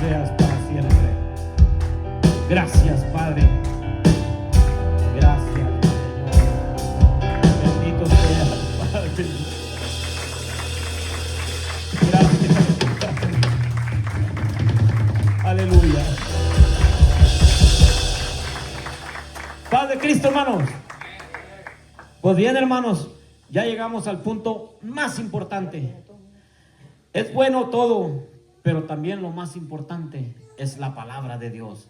seas para siempre. Gracias, Padre. Gracias, Señor. Bendito seas, Padre. Gracias. Aleluya. Paz de Cristo, hermanos. Pues bien, hermanos, ya llegamos al punto más importante. Es bueno todo, pero también lo más importante es la palabra de Dios.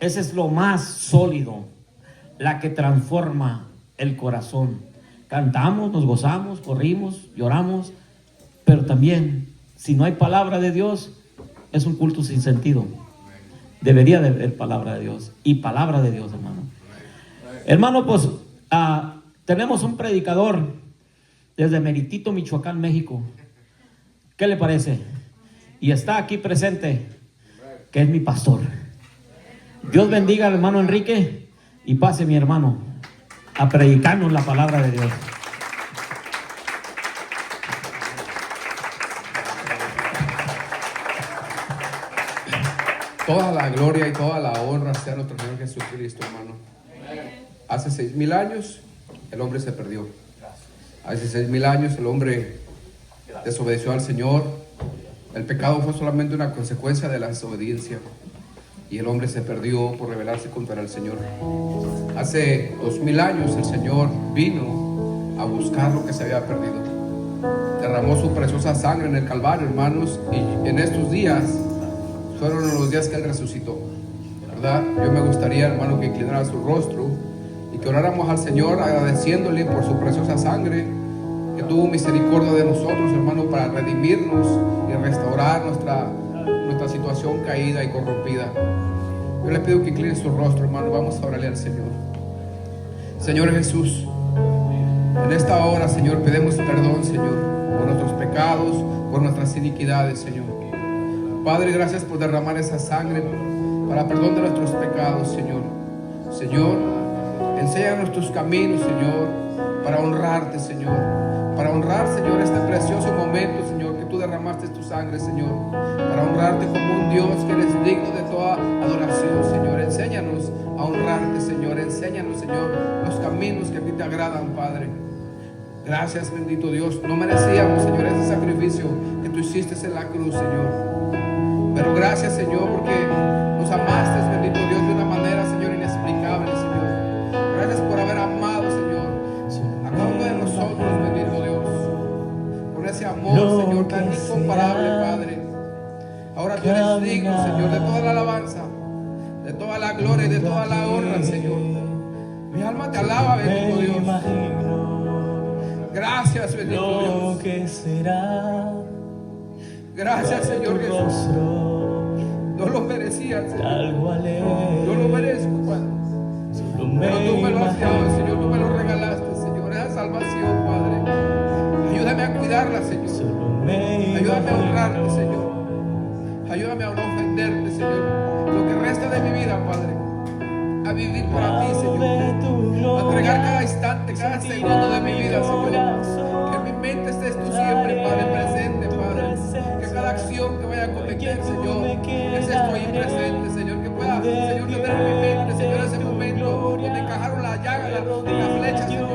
Ese es lo más sólido, la que transforma el corazón. Cantamos, nos gozamos, corrimos, lloramos, pero también, si no hay palabra de Dios, es un culto sin sentido. Debería de haber palabra de Dios y palabra de Dios, hermano. Hermano, pues tenemos un predicador desde Meritito, Michoacán, México. ¿Qué le parece? Y está aquí presente, que es mi pastor. Dios bendiga al hermano Enrique y pase, mi hermano, a predicarnos la palabra de Dios. Toda la gloria y toda la honra sea nuestro Señor Jesucristo, hermano. Hace 6,000 años el hombre se perdió. Hace 6,000 años el hombre desobedeció al Señor. El pecado fue solamente una consecuencia de la desobediencia. Y el hombre se perdió por rebelarse contra el Señor. Hace 2,000 años el Señor vino a buscar lo que se había perdido. Derramó su preciosa sangre en el Calvario, hermanos. Y en estos días fueron los días que Él resucitó, ¿verdad? Yo me gustaría, hermano, que inclinara su rostro y que oráramos al Señor agradeciéndole por su preciosa sangre, que tuvo misericordia de nosotros, hermano, para redimirnos y restaurar nuestra situación caída y corrompida. Yo le pido que incline su rostro, hermano. Vamos a orarle al Señor. Señor Jesús, en esta hora, Señor, pedimos perdón, Señor, por nuestros pecados, por nuestras iniquidades, Señor. Padre, gracias por derramar esa sangre para perdón de nuestros pecados, Señor. Señor, enséñanos tus caminos, Señor, para honrarte, Señor. Para honrar, Señor, este precioso momento, Señor, que tú derramaste tu sangre, Señor. Para honrarte como un Dios que eres digno de toda adoración, Señor. Enséñanos a honrarte, Señor. Enséñanos, Señor, los caminos que a ti te agradan, Padre. Gracias, bendito Dios. No merecíamos, Señor, ese sacrificio que tú hiciste en la cruz, Señor. Pero gracias, Señor, porque nos amaste, bendito Dios, de una manera, Señor, inexplicable, Señor. Gracias por haber amado, Señor, a cada uno de nosotros, bendito Dios. Por ese amor, Señor, tan incomparable, Padre. Ahora tú eres digno, Señor, de toda la alabanza, de toda la gloria y de toda la honra, Señor. Mi alma te alaba, bendito Dios. Gracias, bendito Dios. Gracias, Señor Jesús. No lo merecías, Señor. No lo merezco, Padre. Pero tú me lo has dado, Señor. Tú me lo regalaste, Señor. Esa salvación, Padre. Ayúdame a cuidarla, Señor. Ayúdame a honrarte, Señor. Ayúdame a no ofenderte, Señor. Lo que resta de mi vida, Padre, a vivir para ti, Señor. A entregar cada instante, cada segundo de mi vida, Señor. Que en mi mente estés tú siempre, Padre, presente, Padre. Que cada acción que vaya a cometer, Señor, estés tú ahí presente, Señor. Que pueda, Señor, tener en mi mente, Señor, ese momento donde encajaron la llaga, la flecha, Señor.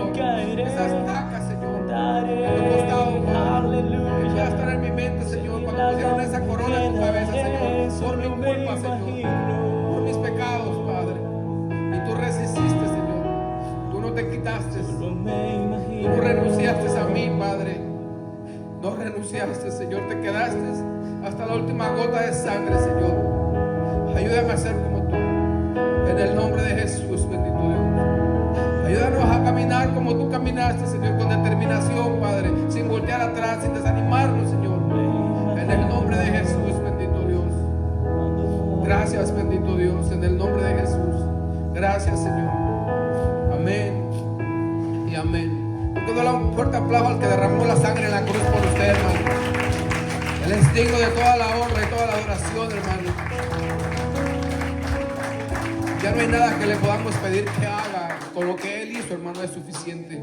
Esas tacas, Señor, en tu costado, Padre. Que pueda estar en mi mente, Señor, cuando pusieron esa corona en tu cabeza, Señor. Por mi culpa, Señor. Por mis pecados, Padre. Y tú resististe, Señor. Tú no te quitaste. Tú no renunciaste a mí, Padre. No renunciaste, Señor. Te quedaste hasta la última gota de sangre, Señor. Ayúdame a ser como tú. En el nombre de Jesús, bendito Dios. Ayúdanos a caminar como tú caminaste, Señor, con determinación, Padre. Sin voltear atrás, sin desanimarnos, Señor. En el nombre de Jesús, bendito Dios. Gracias, bendito Dios. En el nombre de Jesús. Gracias, Señor. Amén y amén. Porque no le un fuerte aplauso al que derramó la sangre en la cruz por usted, hermano. Él es digno de toda la honra y toda la adoración, hermano. Ya no hay nada que le podamos pedir que haga. Con lo que Él hizo, hermano, es suficiente.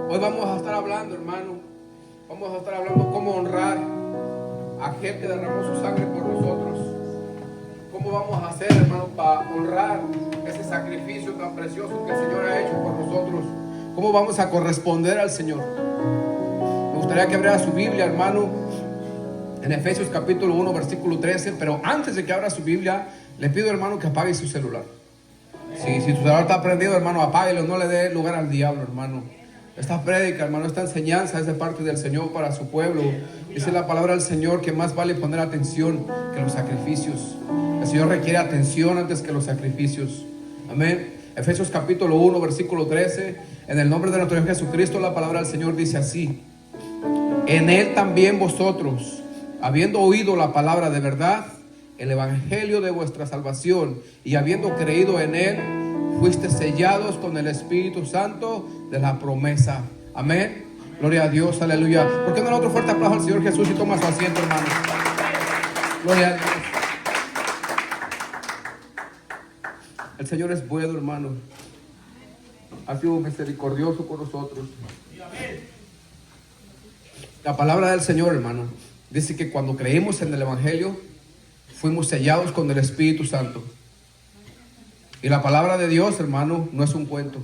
Hoy vamos a estar hablando, hermano. Vamos a estar hablando cómo honrar. aquel que derramó su sangre por nosotros. ¿Cómo vamos a hacer, hermano, para honrar ese sacrificio tan precioso que el Señor ha hecho por nosotros? ¿Cómo vamos a corresponder al Señor? Me gustaría que abriera su Biblia, hermano, en Efesios capítulo 1, versículo 13. Pero antes de que abra su Biblia, le pido, hermano, que apague su celular. Si tu celular está prendido, hermano, apáguelo, no le dé lugar al diablo, hermano. Esta prédica, hermano, esta enseñanza es de parte del Señor para su pueblo. Dice la palabra del Señor que más vale poner atención que los sacrificios. El Señor requiere atención antes que los sacrificios. Amén. Efesios capítulo 1, versículo 13. En el nombre de nuestro Señor Jesucristo, la palabra del Señor dice así: en Él también vosotros, habiendo oído la palabra de verdad, el evangelio de vuestra salvación, y habiendo creído en Él, fuiste sellados con el Espíritu Santo de la promesa. Amén. Gloria a Dios, aleluya. ¿Por qué no le otro fuerte aplauso al Señor Jesús y toma su asiento, hermano? Gloria a Dios. El Señor es bueno, hermano. Ha sido misericordioso con nosotros. La palabra del Señor, hermano, dice que cuando creímos en el evangelio, fuimos sellados con el Espíritu Santo. Y la palabra de Dios, hermano, no es un cuento.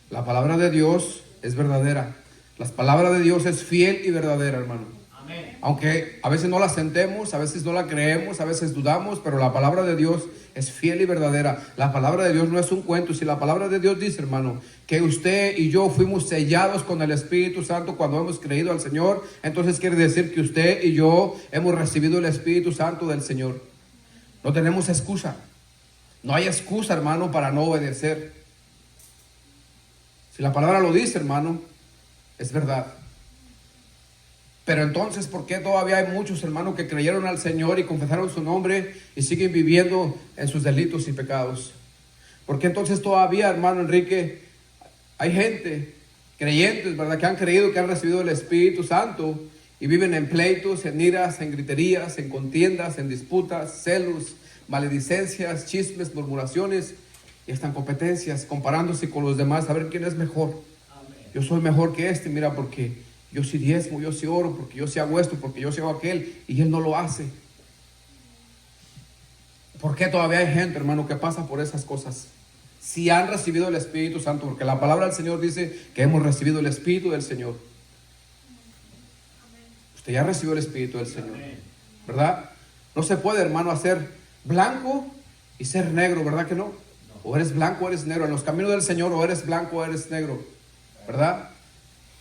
La palabra de Dios es verdadera. La palabra de Dios es fiel y verdadera, hermano. Amén. Aunque a veces no la sentemos, a veces no la creemos, a veces dudamos, pero la palabra de Dios es fiel y verdadera. La palabra de Dios no es un cuento. Si la palabra de Dios dice, hermano, que usted y yo fuimos sellados con el Espíritu Santo cuando hemos creído al Señor, entonces quiere decir que usted y yo hemos recibido el Espíritu Santo del Señor. No tenemos excusa. No hay excusa, hermano, para no obedecer. Si la palabra lo dice, hermano, es verdad. Pero entonces, ¿por qué todavía hay muchos hermanos que creyeron al Señor y confesaron su nombre y siguen viviendo en sus delitos y pecados? ¿Por qué entonces todavía, hermano Enrique, hay gente, creyentes, verdad, que han creído, que han recibido el Espíritu Santo y viven en pleitos, en iras, en griterías, en contiendas, en disputas, celos, maledicencias, chismes, murmuraciones y hasta en competencias, comparándose con los demás a ver quién es mejor? Amén. Yo soy mejor que este, mira, porque yo sí diezmo, yo sí oro, porque yo sí hago esto, porque yo sí hago aquel, y él no lo hace. ¿Por qué todavía hay gente, hermano, que pasa por esas cosas? Si han recibido el Espíritu Santo, porque la palabra del Señor dice que hemos recibido el Espíritu del Señor. Usted ya recibió el Espíritu del Señor, ¿verdad? No se puede, hermano, hacer blanco y ser negro, ¿verdad que no? O eres blanco o eres negro. En los caminos del Señor, o eres blanco o eres negro, ¿verdad?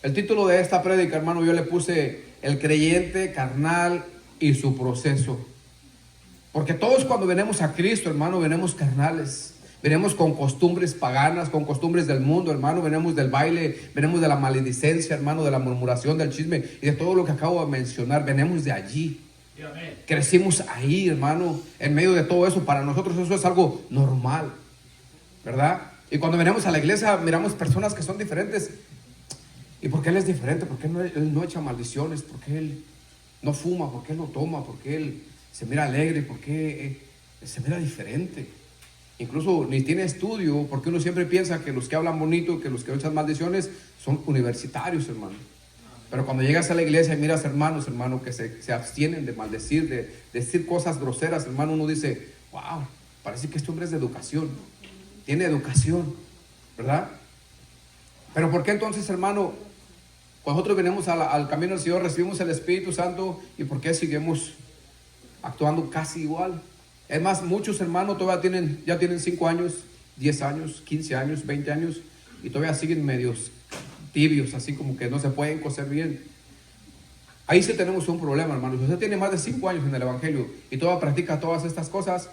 El título de esta prédica, hermano, yo le puse: el creyente carnal y su proceso. Porque todos cuando venimos a Cristo, hermano, venimos carnales. Venimos con costumbres paganas, con costumbres del mundo, hermano. Venimos del baile, venimos de la maledicencia, hermano, de la murmuración, del chisme y de todo lo que acabo de mencionar. Venimos de allí. Crecimos ahí, hermano, en medio de todo eso. Para nosotros eso es algo normal, ¿verdad? Y cuando venimos a la iglesia miramos personas que son diferentes. ¿Y por qué él es diferente? ¿Por qué él no echa maldiciones? ¿Por qué él no fuma? ¿Por qué él no toma? ¿Por qué él se mira alegre? ¿Por qué se mira diferente? Incluso ni tiene estudio, porque uno siempre piensa que los que hablan bonito, que los que echan maldiciones son universitarios, hermano. Pero cuando llegas a la iglesia y miras hermanos, hermano, que se abstienen de maldecir, de decir cosas groseras, hermano, uno dice: wow, parece que este hombre es de educación, tiene educación, ¿verdad? Pero ¿por qué entonces, hermano, cuando nosotros venimos al camino del Señor, recibimos el Espíritu Santo, y por qué seguimos actuando casi igual? Es más, muchos hermanos todavía ya tienen 5 años, 10 años, 15 años, 20 años, y todavía siguen medios tibios, así como que no se pueden cocer bien. Ahí sí tenemos un problema, hermanos. Si usted tiene más de 5 años en el Evangelio y todavía practica todas estas cosas,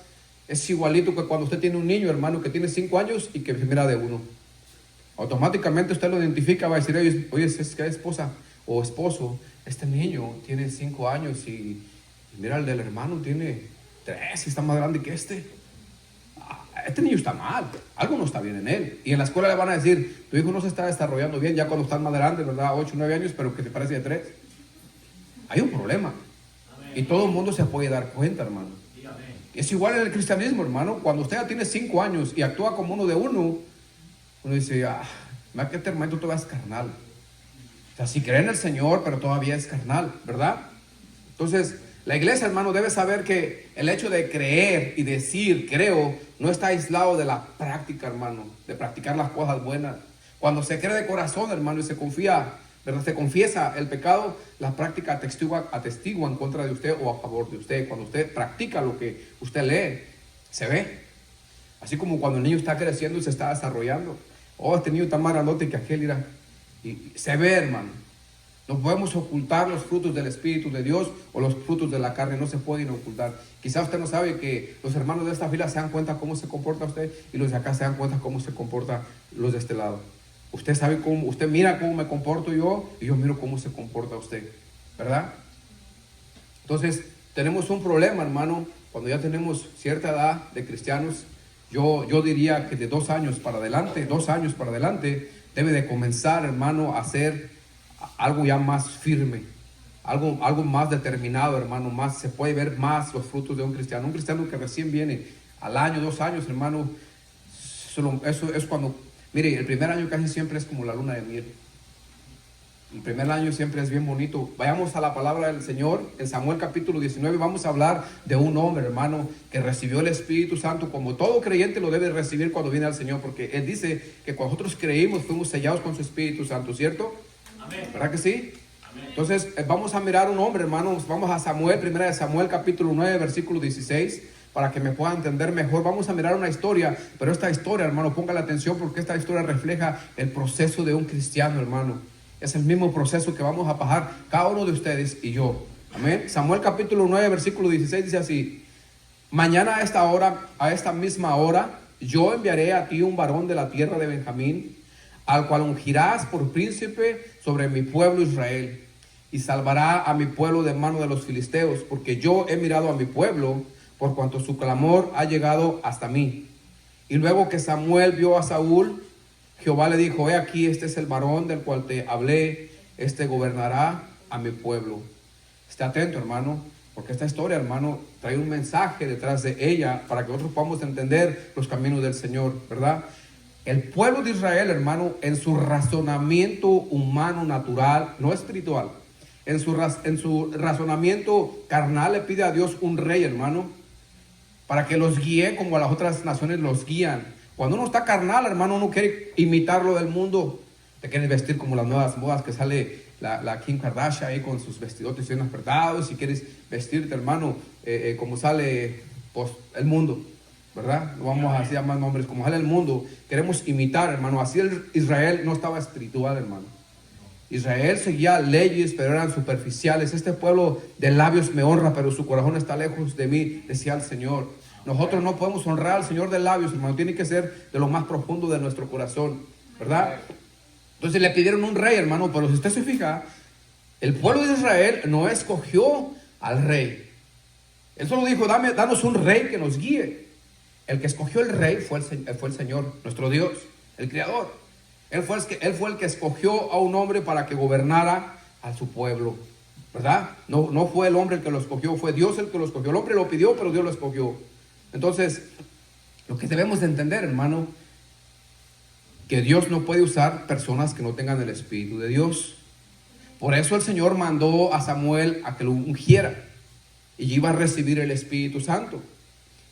es igualito que cuando usted tiene un niño, hermano, que tiene 5 años y que se mira de uno. Automáticamente usted lo identifica, va a decir: oye, es que esposa o esposo, este niño tiene 5 años y mira, el del hermano tiene 3 y está más grande que este. Este niño está mal, algo no está bien en él. Y en la escuela le van a decir: tu hijo no se está desarrollando bien ya cuando están más grandes, ¿verdad? 8 o 9 años, pero que te parece de 3. Hay un problema. Amén. Y todo el mundo se puede dar cuenta, hermano. Y es igual en el cristianismo, hermano. Cuando usted ya tiene 5 años y actúa como uno de uno dice: mira que este hermano todavía es carnal. O sea, si cree en el Señor, pero todavía es carnal, ¿verdad? Entonces, La iglesia, hermano, debe saber que el hecho de creer y decir creo no está aislado de la práctica, hermano, de practicar las cosas buenas. Cuando se cree de corazón, hermano, y se confía, ¿verdad? Se confiesa el pecado, la práctica atestigua en contra de usted o a favor de usted. Cuando usted practica lo que usted lee, se ve. Así como cuando el niño está creciendo y se está desarrollando. Oh, este niño está más grandote que aquel, mira. Y se ve, hermano. No podemos ocultar los frutos del Espíritu de Dios o los frutos de la carne, no se pueden ocultar. Quizás usted no sabe que los hermanos de esta fila se dan cuenta cómo se comporta usted y los de acá se dan cuenta cómo se comporta los de este lado. Usted sabe cómo, usted mira cómo me comporto yo y yo miro cómo se comporta usted, ¿verdad? Entonces, tenemos un problema, hermano, cuando ya tenemos cierta edad de cristianos. Yo diría que de 2 años para adelante, debe de comenzar, hermano, a hacer algo ya más firme, algo más determinado, hermano, más se puede ver más los frutos de un cristiano que recién viene al año, 2 años, hermano. Eso es cuando, mire, el primer año casi siempre es como la luna de miel. El primer año siempre es bien bonito. Vayamos a la palabra del Señor. En Samuel capítulo 19 vamos a hablar de un hombre, hermano, que recibió el Espíritu Santo, como todo creyente lo debe recibir cuando viene al Señor, porque Él dice que cuando nosotros creímos fuimos sellados con su Espíritu Santo, ¿cierto? Amén. ¿Verdad que sí? Amén. Entonces vamos a mirar un hombre, hermanos. Vamos a Samuel, primera de Samuel capítulo 9, versículo 16, para que me pueda entender mejor. Vamos a mirar una historia, pero esta historia, hermano, ponga la atención, porque esta historia refleja el proceso de un cristiano, hermano. Es el mismo proceso que vamos a pasar cada uno de ustedes y yo. Amén. Samuel capítulo 9, versículo 16 dice así: mañana a esta misma hora, yo enviaré a ti un varón de la tierra de Benjamín, al cual ungirás por príncipe sobre mi pueblo Israel, y salvará a mi pueblo de mano de los filisteos, porque yo he mirado a mi pueblo, por cuanto su clamor ha llegado hasta mí. Y luego que Samuel vio a Saúl, Jehová le dijo: he aquí, este es el varón del cual te hablé, este gobernará a mi pueblo. Esté atento, hermano, porque esta historia, hermano, trae un mensaje detrás de ella para que nosotros podamos entender los caminos del Señor, ¿verdad? El pueblo de Israel, hermano, en su razonamiento humano, natural, no espiritual, en su razonamiento carnal, le pide a Dios un rey, hermano, para que los guíe como a las otras naciones los guían. Cuando uno está carnal, hermano, uno quiere imitar lo del mundo. Te quieres vestir como las nuevas modas que sale la Kim Kardashian ahí con sus vestidotes bien apretados. Si quieres vestirte, hermano, como sale pues, el mundo, ¿verdad? No vamos a decir más nombres, como sale el mundo. Queremos imitar, hermano. Así Israel no estaba espiritual, hermano. Israel seguía leyes, pero eran superficiales. Este pueblo de labios me honra, pero su corazón está lejos de mí, decía el Señor. Nosotros no podemos honrar al Señor de labios, hermano. Tiene que ser de lo más profundo de nuestro corazón, ¿verdad? Entonces le pidieron un rey, hermano. Pero si usted se fija, el pueblo de Israel no escogió al rey. Él solo dijo: danos un rey que nos guíe. El que escogió el rey fue el Señor, nuestro Dios, el Creador. Él fue el que escogió a un hombre para que gobernara a su pueblo, ¿verdad? No fue el hombre el que lo escogió, fue Dios el que lo escogió. El hombre lo pidió, pero Dios lo escogió. Entonces, lo que debemos de entender, hermano, que Dios no puede usar personas que no tengan el Espíritu de Dios. Por eso el Señor mandó a Samuel a que lo ungiera y iba a recibir el Espíritu Santo.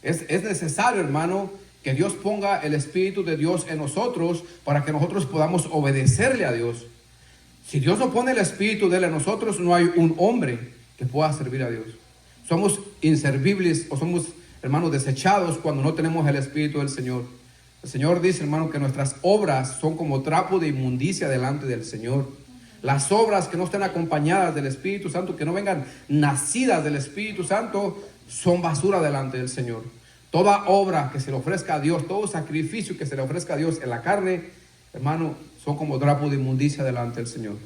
Es necesario, hermano, que Dios ponga el Espíritu de Dios en nosotros para que nosotros podamos obedecerle a Dios. Si Dios no pone el Espíritu de Él en nosotros, no hay un hombre que pueda servir a Dios. Somos inservibles o somos, hermanos, desechados cuando no tenemos el Espíritu del Señor. El Señor dice, hermano, que nuestras obras son como trapo de inmundicia delante del Señor. Las obras que no estén acompañadas del Espíritu Santo, que no vengan nacidas del Espíritu Santo, son basura delante del Señor. Toda obra que se le ofrezca a Dios, todo sacrificio que se le ofrezca a Dios en la carne, hermano, son como trapo de inmundicia delante del Señor.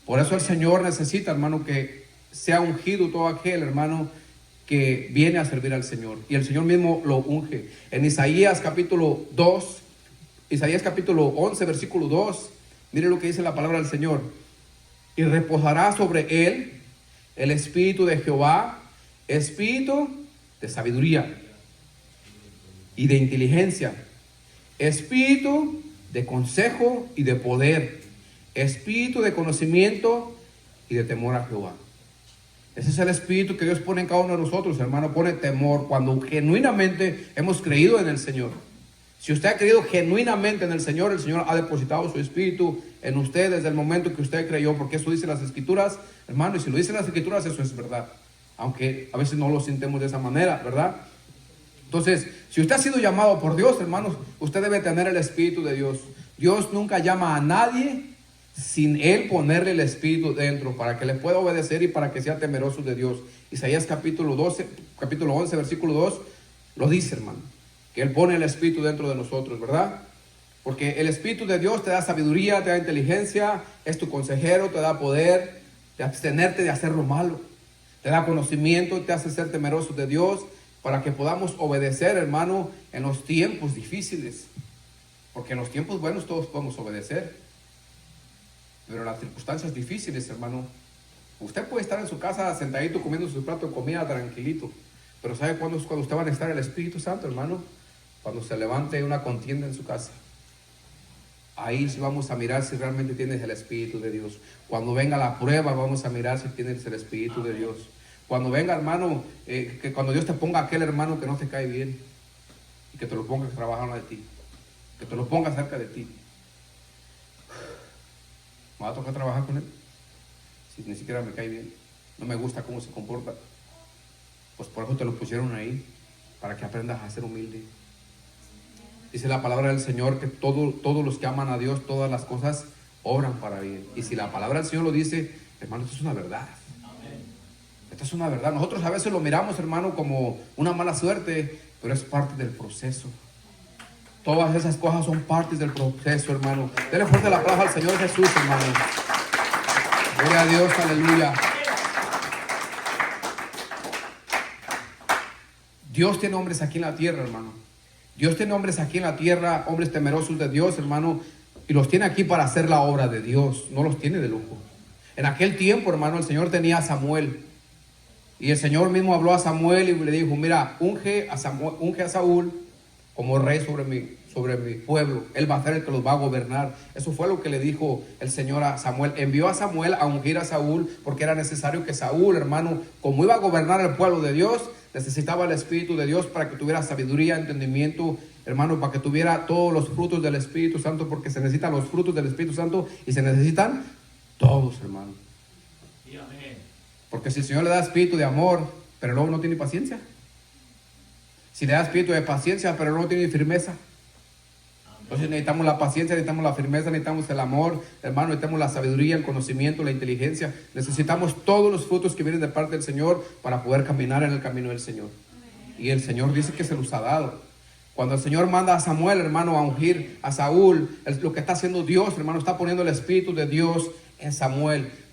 Por eso el Señor necesita, hermano, que sea ungido todo aquel, hermano, que viene a servir al Señor. Y el Señor mismo lo unge. En Isaías capítulo 11, versículo 2, mire lo que dice la palabra del Señor. Y reposará sobre él el Espíritu de Jehová, Espíritu de sabiduría y de inteligencia, Espíritu de consejo y de poder, Espíritu de conocimiento y de temor a Jehová. Ese es el espíritu que Dios pone en cada uno de nosotros, hermano. Pone temor cuando genuinamente hemos creído en el Señor. Si usted ha creído genuinamente en el Señor ha depositado su espíritu en usted desde el momento que usted creyó, porque eso dice las Escrituras, hermano. Y si lo dicen las Escrituras, eso es verdad, aunque a veces no lo sintemos de esa manera, ¿verdad? Entonces, si usted ha sido llamado por Dios, hermanos, usted debe tener el espíritu de Dios. Dios nunca llama a nadie sin Él ponerle el espíritu dentro, para que le pueda obedecer y para que sea temeroso de Dios. Isaías capítulo 11, versículo 2, lo dice, hermano, que Él pone el espíritu dentro de nosotros, ¿verdad? Porque el espíritu de Dios te da sabiduría, te da inteligencia, es tu consejero, te da poder de abstenerte de hacer lo malo, te da conocimiento, te hace ser temeroso de Dios, para que podamos obedecer, hermano, en los tiempos difíciles. Porque en los tiempos buenos todos podemos obedecer, pero en las circunstancias difíciles, hermano, usted puede estar en su casa sentadito comiendo su plato de comida tranquilito, pero ¿sabe cuándo es cuando usted va a necesitar el Espíritu Santo, hermano? Cuando se levante una contienda en su casa. Ahí sí vamos a mirar si realmente tienes el Espíritu de Dios. Cuando venga la prueba, vamos a mirar si tienes el Espíritu de Dios. Cuando venga, hermano, que cuando Dios te ponga aquel hermano que no te cae bien y que te lo ponga a trabajar de ti, que te lo ponga cerca de ti, me va a tocar trabajar con él si ni siquiera me cae bien, no me gusta cómo se comporta. Pues por eso te lo pusieron ahí, para que aprendas a ser humilde. Dice la palabra del Señor que todos los que aman a Dios, todas las cosas obran para bien. Y si la palabra del Señor lo dice, hermano, esto es una verdad. Esto es una verdad. Nosotros a veces lo miramos, hermano, como una mala suerte, pero es parte del proceso. Todas esas cosas son partes del proceso, hermano. Denle fuerte el aplauso al Señor Jesús, hermano. Gloria a Dios, aleluya. Dios tiene hombres aquí en la tierra, hermano. Dios tiene hombres aquí en la tierra, hombres temerosos de Dios, hermano, y los tiene aquí para hacer la obra de Dios, no los tiene de lujo. En aquel tiempo, hermano, el Señor tenía a Samuel, y el Señor mismo habló a Samuel y le dijo, mira, unge a Saúl como rey sobre mi pueblo. Él va a ser el que los va a gobernar. Eso fue lo que le dijo el Señor a Samuel. Envió a Samuel a ungir a Saúl, porque era necesario que Saúl, hermano, como iba a gobernar el pueblo de Dios, necesitaba el Espíritu de Dios para que tuviera sabiduría, entendimiento, hermano, para que tuviera todos los frutos del Espíritu Santo, porque se necesitan los frutos del Espíritu Santo y se necesitan todos, hermano. Porque si el Señor le da espíritu de amor, pero luego no tiene paciencia. Si le da espíritu de paciencia, pero no tiene firmeza. Entonces necesitamos la paciencia, necesitamos la firmeza, necesitamos el amor, hermano, necesitamos la sabiduría, el conocimiento, la inteligencia. Necesitamos todos los frutos que vienen de parte del Señor para poder caminar en el camino del Señor. Y el Señor dice que se los ha dado. Cuando el Señor manda a Samuel, hermano, a ungir a Saúl, lo que está haciendo Dios, hermano, está poniendo el Espíritu de Dios en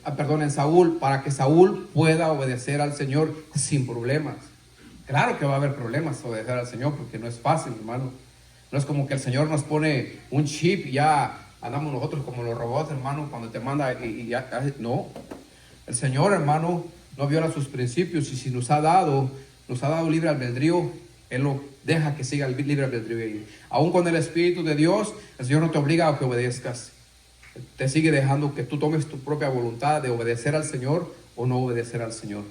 en Saúl, para que Saúl pueda obedecer al Señor sin problemas. Claro que va a haber problemas obedecer al Señor, porque no es fácil, hermano. No es como que el Señor nos pone un chip y ya andamos nosotros como los robots, hermano, cuando te manda y ya. No. El Señor, hermano, no viola sus principios, y si nos ha dado libre albedrío, Él lo deja que siga el libre albedrío ahí. Aún con el Espíritu de Dios, el Señor no te obliga a que obedezcas. Te sigue dejando que tú tomes tu propia voluntad de obedecer al Señor o no obedecer al Señor.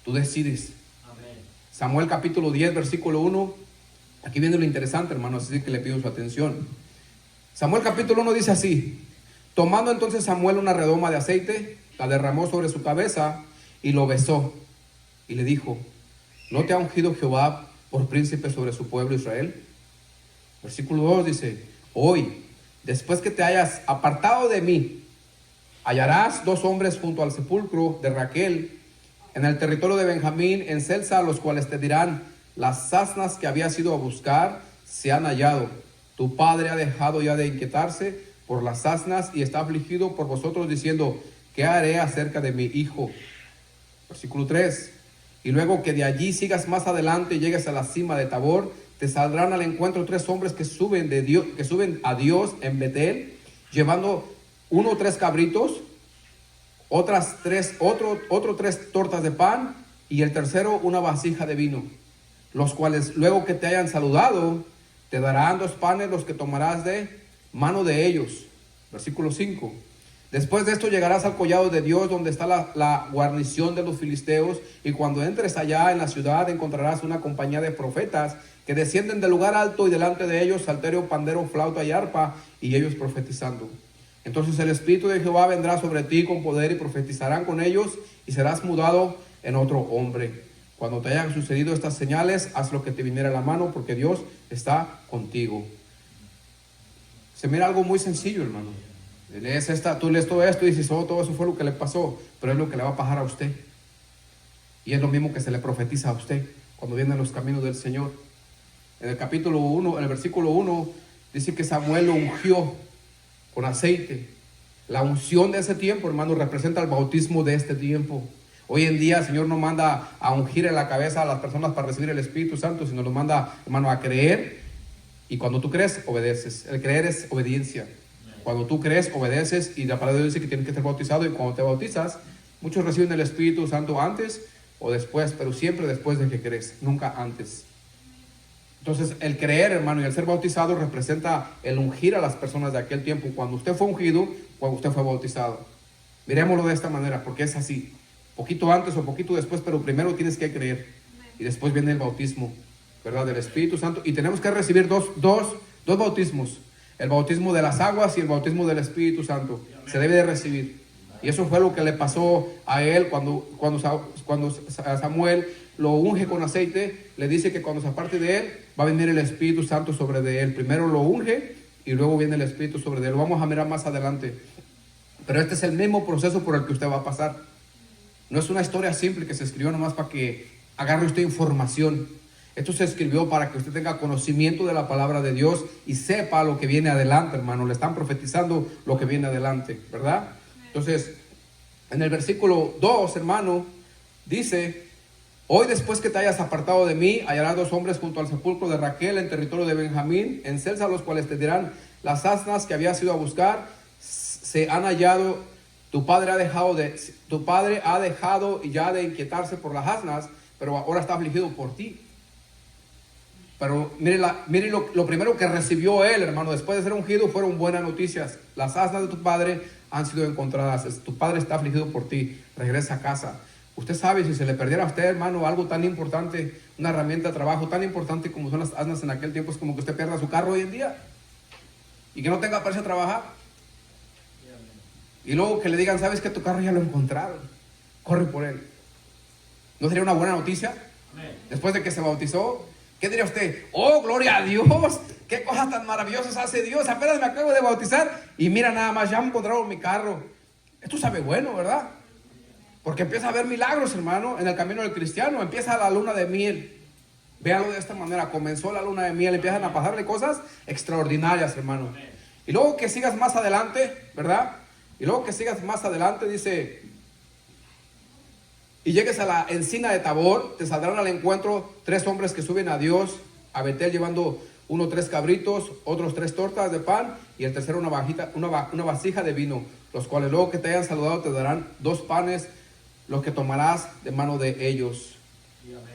Tú decides. Amén. Samuel capítulo 10, versículo 1. Aquí viene lo interesante, hermano, así que le pido su atención. Samuel capítulo 1 dice así: tomando entonces Samuel una redoma de aceite, la derramó sobre su cabeza y lo besó. Y le dijo: ¿no te ha ungido Jehová por príncipe sobre su pueblo Israel? Versículo 2 dice: hoy, después que te hayas apartado de mí, hallarás 2 hombres junto al sepulcro de Raquel, en el territorio de Benjamín, en Selsa, los cuales te dirán: las asnas que habías ido a buscar se han hallado. Tu padre ha dejado ya de inquietarse por las asnas y está afligido por vosotros, diciendo: ¿qué haré acerca de mi hijo? Versículo 3. Y luego que de allí sigas más adelante y llegues a la cima de Tabor, te saldrán al encuentro 3 hombres que suben a Dios en Betel, llevando 3 cabritos, otros 3 tortas de pan, y el tercero una vasija de vino. Los cuales, luego que te hayan saludado, te darán 2 panes, los que tomarás de mano de ellos. Versículo 5. Después de esto llegarás al collado de Dios, donde está la guarnición de los filisteos, y cuando entres allá en la ciudad encontrarás una compañía de profetas que descienden del lugar alto, y delante de ellos salterio, pandero, flauta y arpa, y ellos profetizando. Entonces el Espíritu de Jehová vendrá sobre ti con poder, y profetizarán con ellos, y serás mudado en otro hombre. Cuando te hayan sucedido estas señales, haz lo que te viniera a la mano, porque Dios está contigo. Se mira algo muy sencillo, hermano. Tú lees todo esto y dices, oh, todo eso fue lo que le pasó, pero es lo que le va a pasar a usted. Y es lo mismo que se le profetiza a usted cuando vienen los caminos del Señor. En el capítulo 1, en el versículo 1, dice que Samuel lo ungió con aceite. La unción de ese tiempo, hermano, representa el bautismo de este tiempo. Hoy en día el Señor no manda a ungir en la cabeza a las personas para recibir el Espíritu Santo, sino nos manda, hermano, a creer. Y cuando tú crees, obedeces. El creer es obediencia. Cuando tú crees, obedeces, y la palabra de Dios dice que tienes que ser bautizado, y cuando te bautizas, muchos reciben el Espíritu Santo antes o después, pero siempre después de que crees, nunca antes. Entonces, el creer, hermano, y el ser bautizado representa el ungir a las personas de aquel tiempo. Cuando usted fue ungido, cuando usted fue bautizado. Miremoslo de esta manera, porque es así. Poquito antes o poquito después, pero primero tienes que creer. Y después viene el bautismo, ¿verdad? Del Espíritu Santo. Y tenemos que recibir dos bautismos. El bautismo de las aguas y el bautismo del Espíritu Santo. Se debe de recibir. Y eso fue lo que le pasó a él cuando Samuel lo unge con aceite. Le dice que cuando se aparte de él, va a venir el Espíritu Santo sobre de él. Primero lo unge y luego viene el Espíritu sobre de él. Lo vamos a mirar más adelante. Pero este es el mismo proceso por el que usted va a pasar. No es una historia simple que se escribió nomás para que agarre usted información. Esto se escribió para que usted tenga conocimiento de la palabra de Dios y sepa lo que viene adelante, hermano. Le están profetizando lo que viene adelante, ¿verdad? Entonces, en el versículo 2, hermano, dice: hoy, después que te hayas apartado de mí, hallarás 2 hombres junto al sepulcro de Raquel en territorio de Benjamín, en Celsa, los cuales te dirán: las asnas que habías ido a buscar se han hallado. Tu padre ha dejado ya de inquietarse por las asnas, pero ahora está afligido por ti. Pero mire lo primero que recibió él, hermano, después de ser ungido, fueron buenas noticias. Las asnas de tu padre han sido encontradas. Tu padre está afligido por ti. Regresa a casa. Usted sabe, si se le perdiera a usted, hermano, algo tan importante, una herramienta de trabajo tan importante como son las asnas en aquel tiempo, es como que usted pierda su carro hoy en día y que no tenga para irse a trabajar. Y luego que le digan: sabes que tu carro ya lo encontraron, corre por él. ¿No sería una buena noticia? Después de que se bautizó, ¿qué diría usted? Oh, gloria a Dios, qué cosas tan maravillosas hace Dios. Apenas me acabo de bautizar y mira nada más, ya me encontraron mi carro. Esto sabe bueno, ¿verdad? Porque empieza a haber milagros, hermano, en el camino del cristiano. Empieza la luna de miel. Véalo de esta manera: comenzó la luna de miel, empiezan a pasarle cosas extraordinarias, hermano. Y luego que sigas más adelante, ¿verdad? Y luego que sigas más adelante, dice: y llegues a la encina de Tabor, te saldrán al encuentro 3 hombres que suben a Dios, a Betel, llevando uno 3 cabritos, otros 3 tortas de pan, y el tercero una vasija de vino, los cuales luego que te hayan saludado te darán 2 panes, los que tomarás de mano de ellos.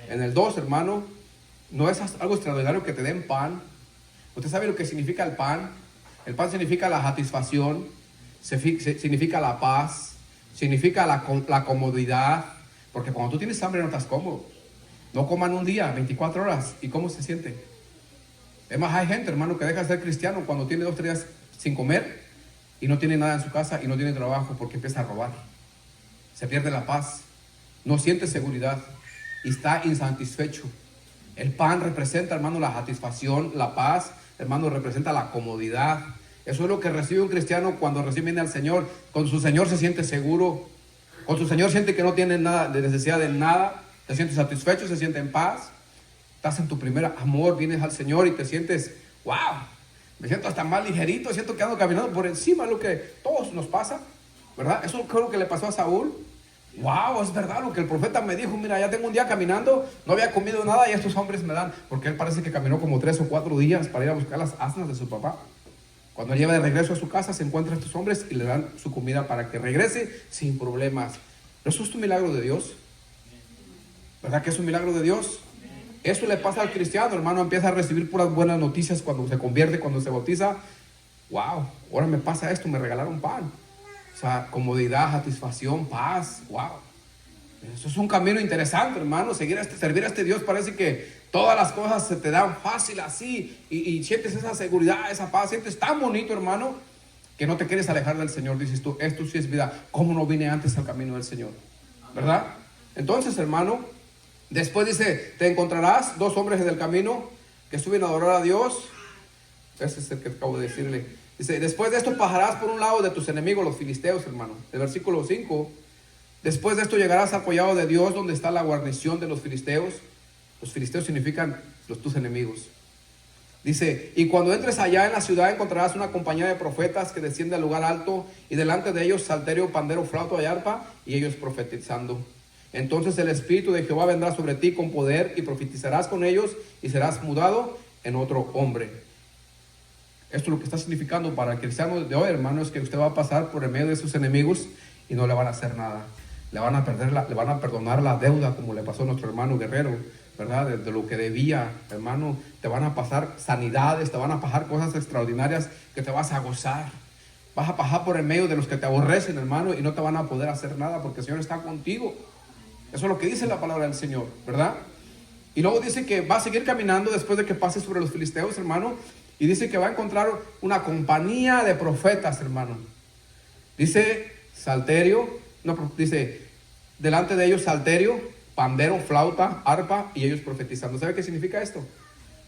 En el 2, hermano, no es algo extraordinario que te den pan. Usted sabe lo que significa el pan. El pan significa la satisfacción, significa la paz, significa la comodidad. Porque cuando tú tienes hambre no estás cómodo. No coman un día, 24 horas. ¿Y cómo se siente? Es más, hay gente, hermano, que deja de ser cristiano cuando tiene 2 o 3 días sin comer y no tiene nada en su casa y no tiene trabajo, porque empieza a robar. Se pierde la paz, no siente seguridad y está insatisfecho. El pan representa, hermano, la satisfacción, la paz. Hermano, representa la comodidad. Eso es lo que recibe un cristiano cuando viene al Señor. Con su Señor se siente seguro. Con su Señor siente que no tiene nada de necesidad de nada. Se siente satisfecho, se siente en paz. Estás en tu primer amor, vienes al Señor y te sientes: wow, me siento hasta más ligerito, siento que ando caminando por encima de lo que todos nos pasa, ¿verdad? Eso es lo que le pasó a Saúl. Wow, es verdad lo que el profeta me dijo: mira, ya tengo un día caminando, no había comido nada y estos hombres me dan. Porque él parece que caminó como 3 o 4 días para ir a buscar las asnas de su papá. Cuando lleva de regreso a su casa, se encuentra a estos hombres y le dan su comida para que regrese sin problemas. ¿No es esto un milagro de Dios? ¿Verdad que es un milagro de Dios? Eso le pasa al cristiano, hermano. Empieza a recibir puras buenas noticias cuando se convierte, cuando se bautiza. Wow, ahora me pasa esto, me regalaron pan. O sea, comodidad, satisfacción, paz. Wow. Eso es un camino interesante, hermano. Servir a este Dios parece que todas las cosas se te dan fácil así. Y sientes esa seguridad, esa paz. Sientes tan bonito, hermano, que no te quieres alejar del Señor. Dices tú, esto sí es vida. ¿Cómo no vine antes al camino del Señor? ¿Verdad? Entonces, hermano, después dice, te encontrarás 2 hombres en el camino que suben a adorar a Dios. Ese es el que acabo de decirle. Dice, después de esto pasarás por un lado de tus enemigos, los filisteos, hermano. El versículo 5. Después de esto llegarás al collado de Dios, donde está la guarnición de los filisteos. Los filisteos significan tus enemigos. Dice, y cuando entres allá en la ciudad encontrarás una compañía de profetas que desciende al lugar alto, y delante de ellos salterio, pandero, flauta y arpa, y ellos profetizando. Entonces el Espíritu de Jehová vendrá sobre ti con poder, y profetizarás con ellos, y serás mudado en otro hombre. Esto lo que está significando para el cristiano de hoy, hermano, es que usted va a pasar por el medio de sus enemigos y no le van a hacer nada. Le van a perdonar la deuda, como le pasó a nuestro hermano Guerrero, ¿verdad? De lo que debía, hermano. Te van a pasar sanidades, te van a pasar cosas extraordinarias que te vas a gozar. Vas a pasar por el medio de los que te aborrecen, hermano, y no te van a poder hacer nada porque el Señor está contigo. Eso es lo que dice la palabra del Señor, ¿verdad? Y luego dice que va a seguir caminando después de que pase sobre los filisteos, hermano. Y dice que va a encontrar una compañía de profetas, hermano. Dice salterio, dice delante de ellos salterio, pandero, flauta, arpa, y ellos profetizando. ¿Sabe qué significa esto?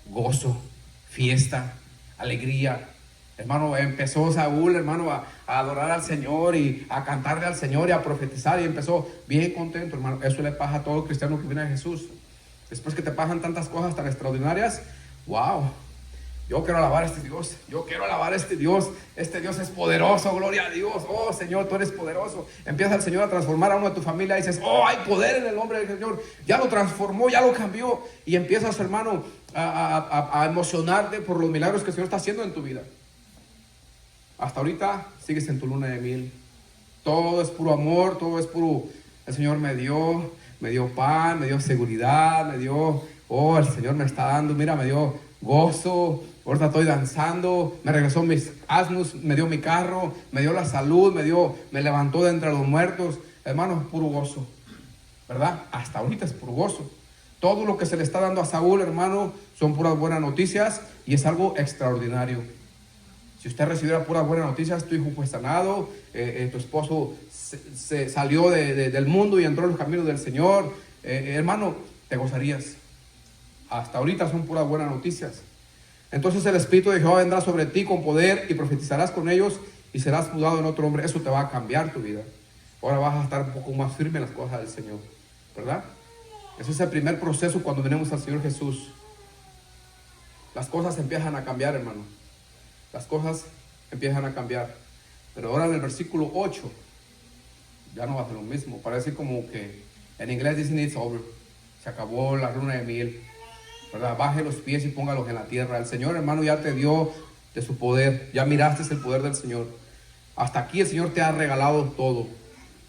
Gozo, fiesta, alegría. Hermano, empezó Saúl, hermano, a adorar al Señor y a cantarle al Señor y a profetizar, y empezó bien contento, hermano. Eso le pasa a todo cristiano que viene a Jesús. Después que te pasan tantas cosas tan extraordinarias, wow. Yo quiero alabar a este Dios. Yo quiero alabar a este Dios. Este Dios es poderoso. Gloria a Dios. Oh, Señor, tú eres poderoso. Empieza el Señor a transformar a uno de tu familia. Y dices, oh, hay poder en el nombre del Señor. Ya lo transformó, ya lo cambió. Y empiezas, hermano, a emocionarte por los milagros que el Señor está haciendo en tu vida. Hasta ahorita sigues en tu luna de miel. Todo es puro amor. Todo es puro. El Señor me dio pan, me dio seguridad, me dio, oh, el Señor me está dando, mira, me dio gozo. Ahorita estoy danzando, me regresó mis asnos, me dio mi carro, me dio la salud, me levantó de entre los muertos. Hermano, es puro gozo, ¿verdad? Hasta ahorita es puro gozo. Todo lo que se le está dando a Saúl, hermano, son puras buenas noticias y es algo extraordinario. Si usted recibiera puras buenas noticias, tu hijo fue sanado, tu esposo se salió del mundo y entró en los caminos del Señor, hermano, te gozarías. Hasta ahorita son puras buenas noticias. Entonces el Espíritu de Jehová vendrá sobre ti con poder y profetizarás con ellos y serás mudado en otro hombre. Eso te va a cambiar tu vida. Ahora vas a estar un poco más firme en las cosas del Señor, ¿verdad? Ese es el primer proceso cuando venimos al Señor Jesús. Las cosas empiezan a cambiar, hermano. Las cosas empiezan a cambiar. Pero ahora en el versículo 8 ya no va a ser lo mismo. Parece como que en inglés dicen it's over. Se acabó la luna de miel, ¿verdad? Baje los pies y póngalos en la tierra. El Señor, hermano, ya te dio de su poder. Ya miraste el poder del Señor. Hasta aquí el Señor te ha regalado todo.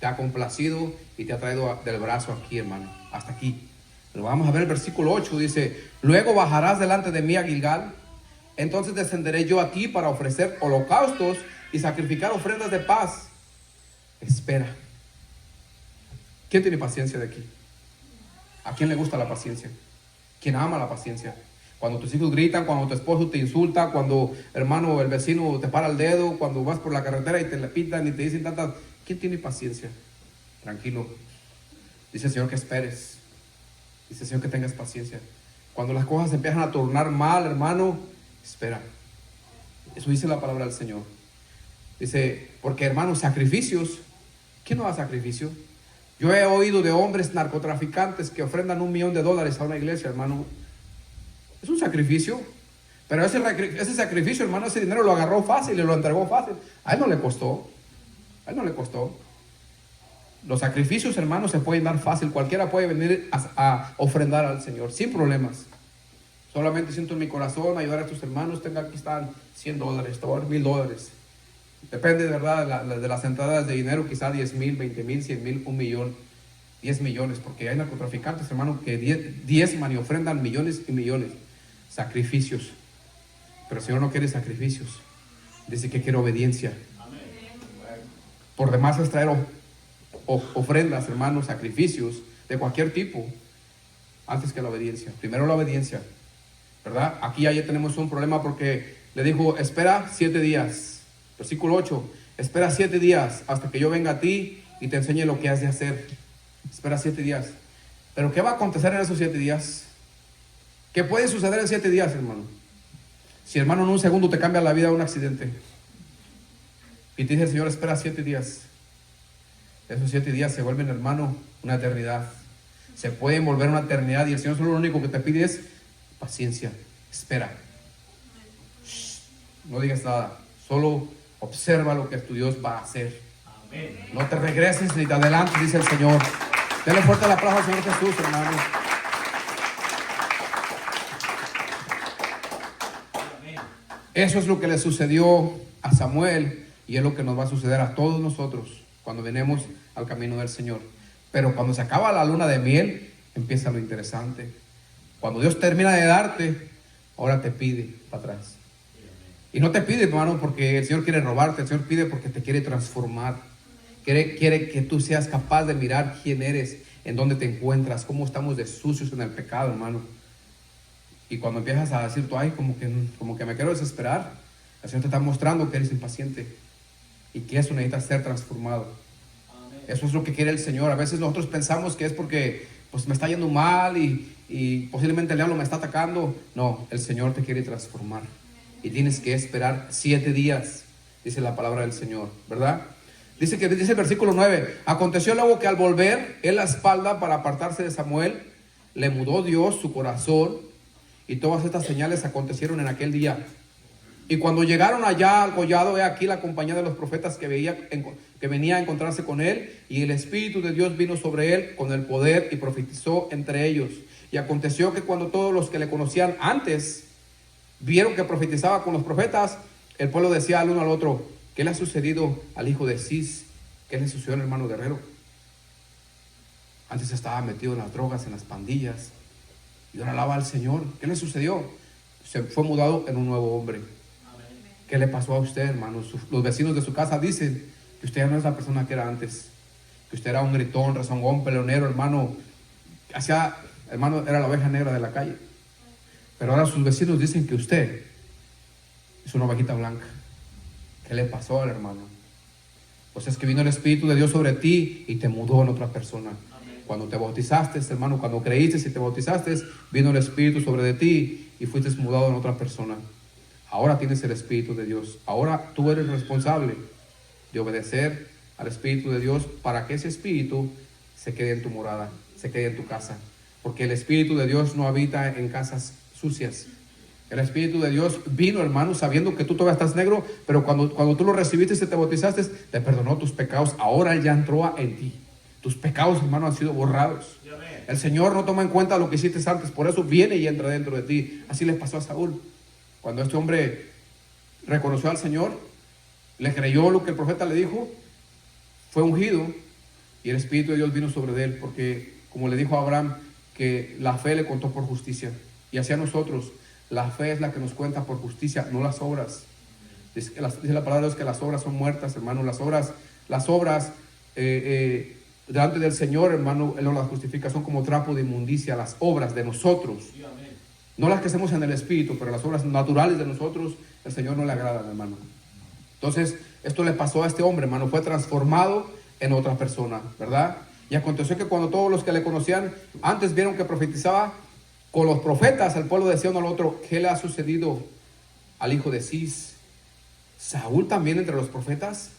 Te ha complacido y te ha traído del brazo aquí, hermano. Hasta aquí. Pero vamos a ver el versículo 8. Dice, luego bajarás delante de mí a Gilgal. Entonces descenderé yo a ti para ofrecer holocaustos y sacrificar ofrendas de paz. Espera. ¿Quién tiene paciencia de aquí? ¿A quién le gusta la paciencia? ¿Quién ama la paciencia? Cuando tus hijos gritan, cuando tu esposo te insulta, cuando, hermano, el vecino te para el dedo, cuando vas por la carretera y te le pitan y te dicen tantas... ¿Quién tiene paciencia? Tranquilo. Dice el Señor que esperes. Dice el Señor que tengas paciencia. Cuando las cosas empiezan a tornar mal, hermano, espera. Eso dice la palabra del Señor. Dice, porque, hermano, sacrificios. ¿Quién no da sacrificio? Yo he oído de hombres narcotraficantes que ofrendan $1 millón a una iglesia, hermano. Es un sacrificio. Pero ese sacrificio, hermano, ese dinero lo agarró fácil y lo entregó fácil. A él no le costó. A él no le costó. Los sacrificios, hermanos, se pueden dar fácil. Cualquiera puede venir a ofrendar al Señor sin problemas. Solamente siento en mi corazón ayudar a tus hermanos. Aquí están $100, te voy a dar $1,000. Depende de verdad de las entradas de dinero, quizá 10,000, 20,000, 100,000, 1 millón, 10 millones, porque hay narcotraficantes, hermano, que diezman y ofrendan millones y millones. Sacrificios. Pero el Señor no quiere sacrificios. Dice que quiere obediencia. por demás es traer ofrendas, hermanos, sacrificios de cualquier tipo, antes que la obediencia. Primero la obediencia, ¿verdad? Aquí ya tenemos un problema porque le dijo, espera 7 días. Versículo 8, espera 7 días hasta que yo venga a ti y te enseñe lo que has de hacer. Espera 7 días. Pero ¿qué va a acontecer en esos 7 días? ¿Qué puede suceder en 7 días, hermano? Si, hermano, en un segundo te cambia la vida un accidente y te dice el Señor, espera 7 días. Esos 7 días se vuelven, hermano, una eternidad. Se pueden volver una eternidad y el Señor solo lo único que te pide es paciencia, espera. No digas nada, solo observa lo que tu Dios va a hacer. Amén. No te regreses ni te adelantes, dice el Señor. Denle fuerte el aplauso al Señor Jesús, hermano. Eso es lo que le sucedió a Samuel y es lo que nos va a suceder a todos nosotros cuando venimos al camino del Señor. Pero cuando se acaba la luna de miel, empieza lo interesante. Cuando Dios termina de darte, ahora te pide para atrás. Y no te pide, hermano, porque el Señor quiere robarte, el Señor pide porque te quiere transformar. Quiere que tú seas capaz de mirar quién eres, en dónde te encuentras, cómo estamos de sucios en el pecado, hermano. Y cuando empiezas a decir tú, ay, como que me quiero desesperar, el Señor te está mostrando que eres impaciente y que eso necesita ser transformado. Amén. Eso es lo que quiere el Señor. A veces nosotros pensamos que es porque pues me está yendo mal y posiblemente el diablo me está atacando. No, el Señor te quiere transformar y tienes que esperar 7 días, dice la palabra del Señor, ¿verdad? Dice el versículo 9, aconteció luego que al volver él la espalda para apartarse de Samuel, le mudó Dios su corazón. Y todas estas señales acontecieron en aquel día. Y cuando llegaron allá al collado, he aquí la compañía de los profetas que venía a encontrarse con él. Y el Espíritu de Dios vino sobre él con el poder y profetizó entre ellos. Y aconteció que cuando todos los que le conocían antes vieron que profetizaba con los profetas, el pueblo decía al uno al otro, ¿qué le ha sucedido al hijo de Cis? ¿Qué le sucedió al hermano guerrero? Antes estaba metido en las drogas, en las pandillas. Y ahora alaba al Señor. ¿Qué le sucedió? Se fue mudado en un nuevo hombre. Amén. ¿Qué le pasó a usted, hermano? Los vecinos de su casa dicen que usted ya no es la persona que era antes. Que usted era un gritón, rezongón, peleonero, hermano. Hermano, era la oveja negra de la calle. Pero ahora sus vecinos dicen que usted es una ovejita blanca. ¿Qué le pasó al hermano? Pues es que vino el Espíritu de Dios sobre ti y te mudó en otra persona. Cuando te bautizaste, hermano, cuando creíste y te bautizaste, vino el Espíritu sobre de ti y fuiste mudado en otra persona. Ahora tienes el Espíritu de Dios. Ahora tú eres responsable de obedecer al Espíritu de Dios para que ese Espíritu se quede en tu morada, se quede en tu casa. Porque el Espíritu de Dios no habita en casas sucias. El Espíritu de Dios vino, hermano, sabiendo que tú todavía estás negro, pero cuando tú lo recibiste y te bautizaste, te perdonó tus pecados. Ahora Él ya entró en ti. Tus pecados, hermano, han sido borrados. El Señor no toma en cuenta lo que hiciste antes, por eso viene y entra dentro de ti. Así le pasó a Saúl. Cuando este hombre reconoció al Señor, le creyó lo que el profeta le dijo, fue ungido y el Espíritu de Dios vino sobre él, porque como le dijo a Abraham, que la fe le contó por justicia. Y así a nosotros, la fe es la que nos cuenta por justicia, no las obras. Dice la palabra de Dios que las obras son muertas, hermano. Las obras delante del Señor, hermano, Él no las justifica, son como trapo de inmundicia, las obras de nosotros. No las que hacemos en el Espíritu, pero las obras naturales de nosotros, el Señor no le agrada, hermano. Entonces, esto le pasó a este hombre, hermano, fue transformado en otra persona, ¿verdad? Y aconteció que cuando todos los que le conocían antes vieron que profetizaba con los profetas, el pueblo decía uno al otro, ¿qué le ha sucedido al hijo de Cis? Saúl también entre los profetas,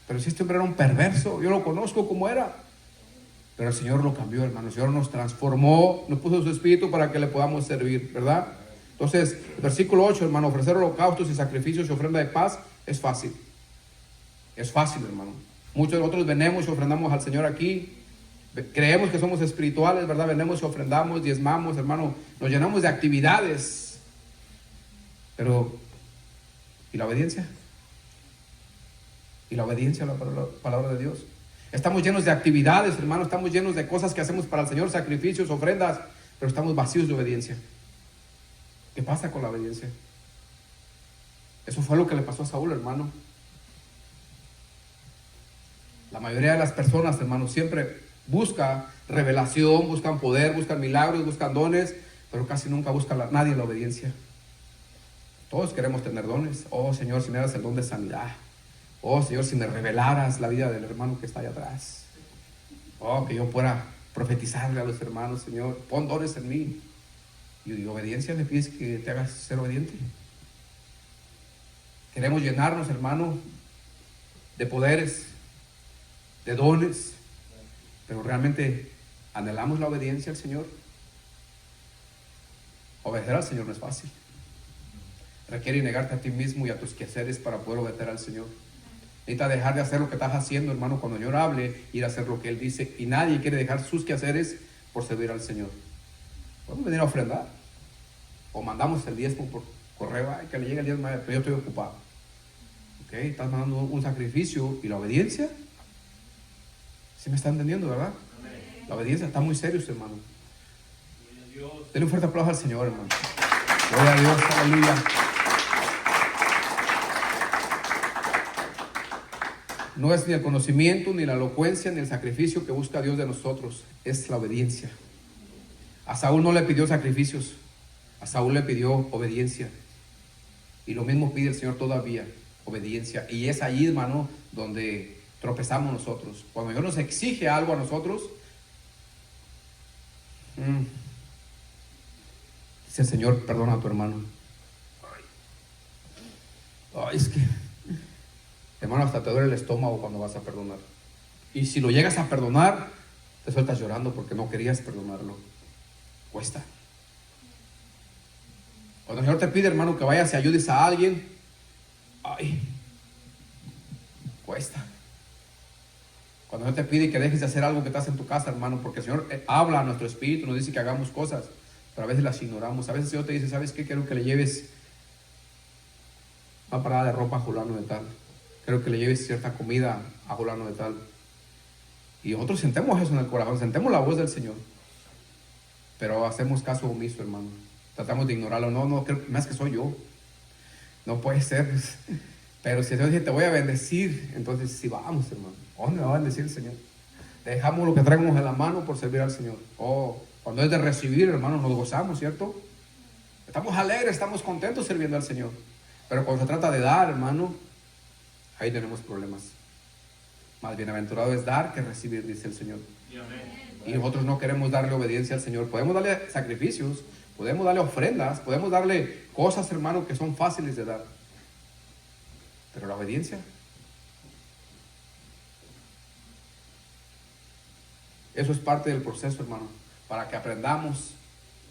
pero si este hombre era un perverso, yo lo conozco como era. Pero el Señor lo cambió, hermano. El Señor nos transformó, nos puso su espíritu para que le podamos servir, ¿verdad? Entonces, versículo 8, hermano, ofrecer holocaustos y sacrificios y ofrenda de paz es fácil. Es fácil, hermano. Muchos de nosotros venimos y ofrendamos al Señor aquí. Creemos que somos espirituales, ¿verdad? Venimos y ofrendamos, diezmamos, hermano. Nos llenamos de actividades. Pero, ¿y la obediencia? ¿Y la obediencia a la palabra de Dios? Estamos llenos de actividades, hermano. Estamos llenos de cosas que hacemos para el Señor, sacrificios, ofrendas, pero estamos vacíos de obediencia. ¿Qué pasa con la obediencia? Eso fue lo que le pasó a Saúl, hermano. La mayoría de las personas, hermanos, siempre busca revelación, buscan poder, buscan milagros, buscan dones, pero casi nunca busca nadie la obediencia. Todos queremos tener dones. Oh Señor, si me das el don de sanidad. Oh Señor, si me revelaras la vida del hermano que está allá atrás. Oh, que yo pueda profetizarle a los hermanos, Señor, pon dones en mí. Y obediencia le pides que te hagas ser obediente. Queremos llenarnos, hermano, de poderes, de dones, pero realmente anhelamos la obediencia al Señor. Obedecer al Señor no es fácil. Requiere negarte a ti mismo y a tus quehaceres para poder obedecer al Señor. Necesitas dejar de hacer lo que estás haciendo, hermano, cuando el Señor hable, ir a hacer lo que Él dice. Y nadie quiere dejar sus quehaceres por servir al Señor. Podemos venir a ofrendar. O mandamos el diezmo por correo, ay, que le llegue el diezmo, pero yo estoy ocupado. Ok, estás mandando un sacrificio. ¿Y la obediencia? ¿Sí me está entendiendo, verdad? Amén. La obediencia está muy serio, hermano. Denle un fuerte aplauso al Señor, hermano. Gloria a Dios, aleluya. No es ni el conocimiento, ni la elocuencia, ni el sacrificio que busca Dios de nosotros. Es la obediencia. A Saúl no le pidió sacrificios. A Saúl le pidió obediencia. Y lo mismo pide el Señor todavía, obediencia. Y es ahí, hermano, donde tropezamos nosotros. Cuando Dios nos exige algo a nosotros, dice el Señor, perdona a tu hermano. Ay, es que, hermano, hasta te duele el estómago cuando vas a perdonar. Y si lo llegas a perdonar, te sueltas llorando porque no querías perdonarlo. Cuesta. Cuando el Señor te pide, hermano, que vayas y ayudes a alguien, ay, cuesta. Cuando el Señor te pide que dejes de hacer algo que estás en tu casa, hermano, porque el Señor habla a nuestro espíritu, nos dice que hagamos cosas, pero a veces las ignoramos. A veces el Señor te dice, ¿sabes qué? Quiero que le lleves una parada de ropa a fulano de tal. Quiero que le lleves cierta comida a fulano de tal. Y nosotros sentemos eso en el corazón, sentemos la voz del Señor, pero hacemos caso omiso, hermano. Tratamos de ignorarlo. No, creo más que soy yo. No puede ser. Pero si el Señor dice, te voy a bendecir, entonces sí vamos, hermano. ¿Dónde me va a bendecir el Señor? Dejamos lo que traemos en la mano por servir al Señor. Oh, cuando es de recibir, hermano, nos gozamos, ¿cierto? Estamos alegres, estamos contentos sirviendo al Señor. Pero cuando se trata de dar, hermano, ahí tenemos problemas. Más bienaventurado es dar que recibir, dice el Señor. Y nosotros no queremos darle obediencia al Señor. Podemos darle sacrificios, podemos darle ofrendas, podemos darle cosas, hermano, que son fáciles de dar. Pero la obediencia, eso es parte del proceso, hermano, para que aprendamos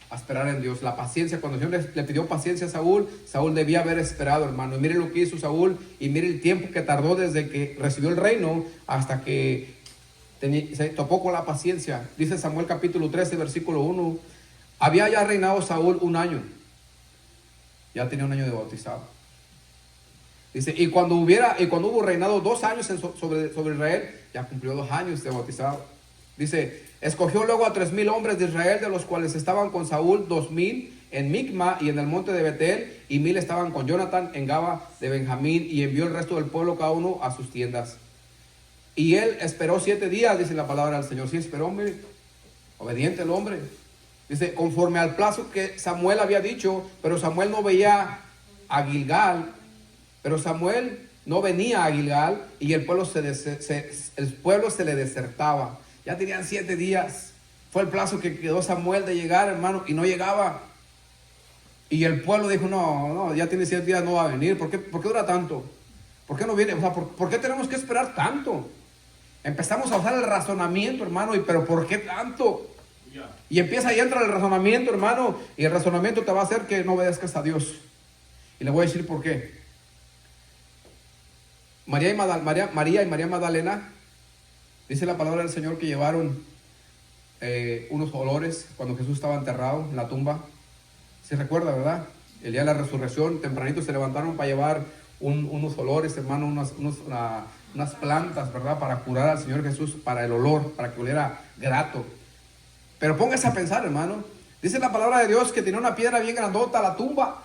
a esperar en Dios. La paciencia, cuando el Señor le pidió paciencia a Saúl, Saúl debía haber esperado, hermano. Y mire lo que hizo Saúl, y mire el tiempo que tardó desde que recibió el reino hasta que se topó con la paciencia. Dice Samuel capítulo 13, versículo 1. Había ya reinado Saúl 1 año. Ya tenía 1 año de bautizado. Dice, y cuando hubo reinado 2 años sobre Israel, ya cumplió 2 años de bautizado. Dice, escogió luego a 3,000 hombres de Israel, de los cuales estaban con Saúl 2,000 en Micma y en el monte de Betel, y 1,000 estaban con Jonathan en Gaba de Benjamín, y envió el resto del pueblo cada uno a sus tiendas. Y él esperó 7 días, dice la palabra del Señor. Sí, esperó, hombre, obediente el hombre. Dice, conforme al plazo que Samuel había dicho, pero Samuel no veía a Gilgal. Pero Samuel no venía a Gilgal, y el pueblo se le desertaba. Ya tenían 7 días. Fue el plazo que quedó Samuel de llegar, hermano, y no llegaba. Y el pueblo dijo, no, ya tiene 7 días, no va a venir. ¿Por qué dura tanto? ¿Por qué no viene? O sea, ¿por qué tenemos que esperar tanto? Empezamos a usar el razonamiento, hermano, pero ¿por qué tanto? Y empieza y entra el razonamiento, hermano, y el razonamiento te va a hacer que no obedezcas a Dios. Y le voy a decir por qué. María y María Magdalena, dice la palabra del Señor que llevaron unos olores cuando Jesús estaba enterrado en la tumba. ¿Se recuerda, verdad? El día de la resurrección, tempranito se levantaron para llevar unos olores, hermano, unas plantas, ¿verdad? Para curar al Señor Jesús, para el olor, para que oliera grato. Pero póngase a pensar, hermano. Dice la palabra de Dios que tenía una piedra bien grandota la tumba.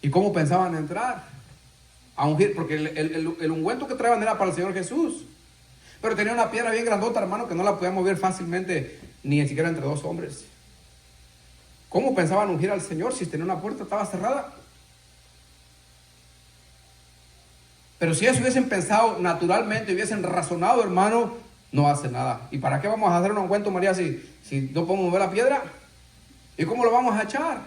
¿Y cómo pensaban entrar? a ungir, porque el ungüento que traían era para el Señor Jesús. Pero tenía una piedra bien grandota, hermano, que no la podía mover fácilmente, ni siquiera entre dos hombres. ¿Cómo pensaban ungir al Señor si tenía una puerta, estaba cerrada? Pero si eso hubiesen pensado naturalmente, hubiesen razonado, hermano, no hace nada. ¿Y para qué vamos a hacer un ungüento, María, si no podemos mover la piedra? ¿Y cómo lo vamos a echar?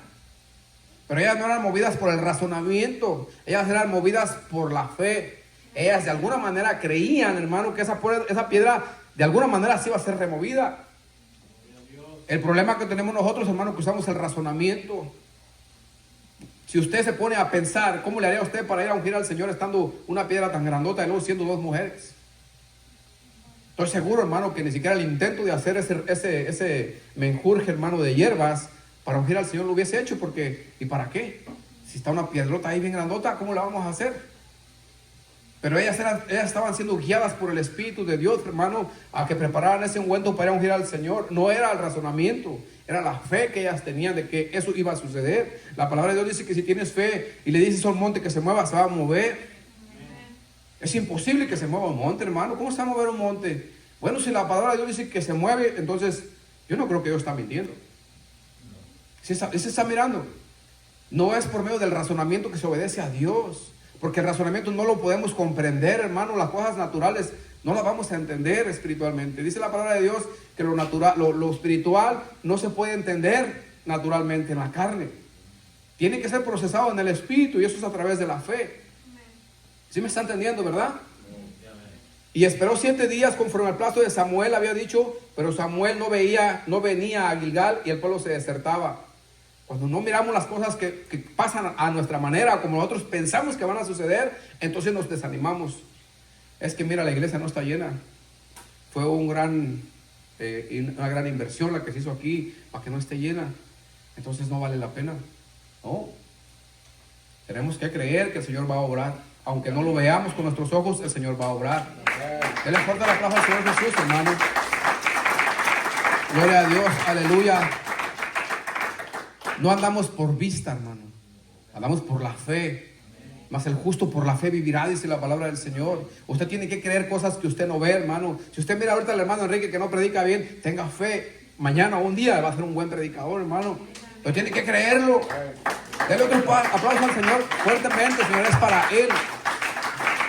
Pero ellas no eran movidas por el razonamiento, ellas eran movidas por la fe. Ellas de alguna manera creían, hermano, que esa piedra de alguna manera sí iba a ser removida. El problema que tenemos nosotros, hermano, que usamos el razonamiento. Si usted se pone a pensar, ¿cómo le haría usted para ir a ungir al Señor estando una piedra tan grandota y luego siendo dos mujeres? Estoy seguro, hermano, que ni siquiera el intento de hacer ese menjurje, hermano, de hierbas para ungir al Señor lo hubiese hecho, porque ¿y para qué? Si está una piedrota ahí bien grandota, ¿cómo la vamos a hacer? Pero ellas estaban siendo guiadas por el Espíritu de Dios, hermano, a que prepararan ese ungüento para ir a ungir al Señor. No era el razonamiento, era la fe que ellas tenían de que eso iba a suceder. La palabra de Dios dice que si tienes fe y le dices a un monte que se mueva, se va a mover. Es imposible que se mueva un monte, hermano. ¿Cómo se va a mover un monte? Bueno, si la palabra de Dios dice que se mueve, entonces yo no creo que Dios está mintiendo. Se está mirando. No es por medio del razonamiento que se obedece a Dios, porque el razonamiento no lo podemos comprender, hermano. Las cosas naturales no las vamos a entender espiritualmente. Dice la palabra de Dios que lo natural, lo espiritual no se puede entender naturalmente en la carne. Tiene que ser procesado en el espíritu, y eso es a través de la fe. ¿Sí me está entendiendo, verdad? Y esperó 7 días conforme al plazo de Samuel había dicho, pero Samuel no venía a Gilgal y el pueblo se desertaba. Cuando no miramos las cosas que pasan a nuestra manera, como nosotros pensamos que van a suceder, entonces nos desanimamos. Es que mira, la iglesia no está llena. Fue una gran inversión la que se hizo aquí para que no esté llena. Entonces no vale la pena. No. Tenemos que creer que el Señor va a obrar. Aunque no lo veamos con nuestros ojos, el Señor va a obrar. Denle fuerte el aplauso al Señor Jesús, hermano. Gloria a Dios, aleluya. No andamos por vista, hermano. Andamos por la fe. Mas el justo por la fe vivirá, dice la palabra del Señor. Usted tiene que creer cosas que usted no ve, hermano. Si usted mira ahorita al hermano Enrique que no predica bien, tenga fe. Mañana o un día va a ser un buen predicador, hermano. Pero tiene que creerlo. Denle otro aplauso al Señor fuertemente, Señor, es para Él.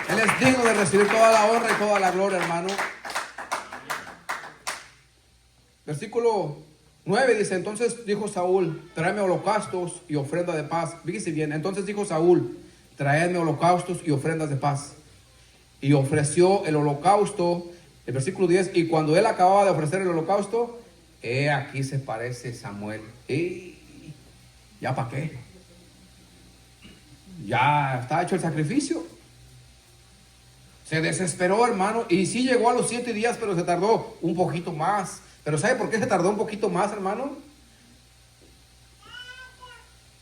Él es digno de recibir toda la honra y toda la gloria, hermano. Versículo 9 dice, entonces dijo Saúl, tráeme holocaustos y ofrenda de paz. Fíjese bien, entonces dijo Saúl, traedme holocaustos y ofrendas de paz. Y ofreció el holocausto, el versículo 10, y cuando él acababa de ofrecer el holocausto, aquí se parece Samuel. ¿Ya para qué? Ya está hecho el sacrificio. Se desesperó, hermano, y sí llegó a los 7 días, pero se tardó un poquito más. Pero ¿sabe por qué se tardó un poquito más, hermano?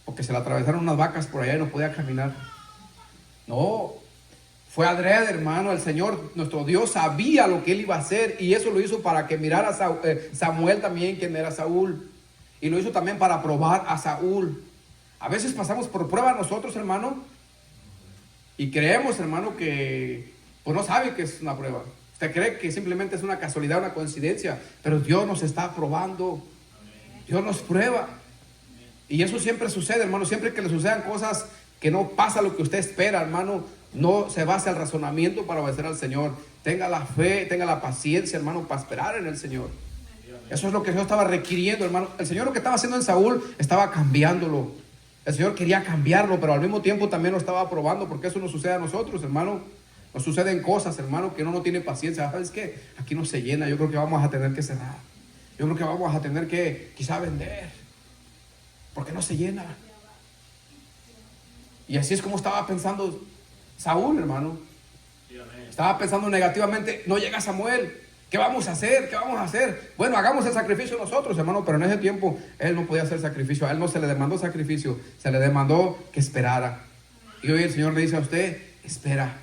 Porque se le atravesaron unas vacas por allá y no podía caminar. No, fue adrede, hermano. El Señor, nuestro Dios, sabía lo que Él iba a hacer, y eso lo hizo para que mirara a Samuel también, quien era Saúl. Y lo hizo también para probar a Saúl. A veces pasamos por prueba nosotros, hermano, y creemos, hermano, que pues no sabe que es una prueba. Usted cree que simplemente es una casualidad, una coincidencia, pero Dios nos está probando. Dios nos prueba. Y eso siempre sucede, hermano. Siempre que le sucedan cosas que no pasa lo que usted espera, hermano, no se base al razonamiento para obedecer al Señor. Tenga la fe, tenga la paciencia, hermano, para esperar en el Señor. Eso es lo que Dios estaba requiriendo, hermano. El Señor lo que estaba haciendo en Saúl estaba cambiándolo. El Señor quería cambiarlo, pero al mismo tiempo también lo estaba probando, porque eso nos sucede a nosotros, hermano. Nos suceden cosas, hermano, que uno no tiene paciencia. ¿Sabes qué? Aquí no se llena. Yo creo que vamos a tener que cerrar. Yo creo que vamos a tener que quizá vender, porque no se llena. Y así es como estaba pensando Saúl, hermano. Estaba pensando negativamente. No llega Samuel. ¿Qué vamos a hacer? ¿Qué vamos a hacer? Bueno, hagamos el sacrificio nosotros, hermano. Pero en ese tiempo él no podía hacer sacrificio. A él no se le demandó sacrificio, se le demandó que esperara. Y hoy el Señor le dice a usted, espera,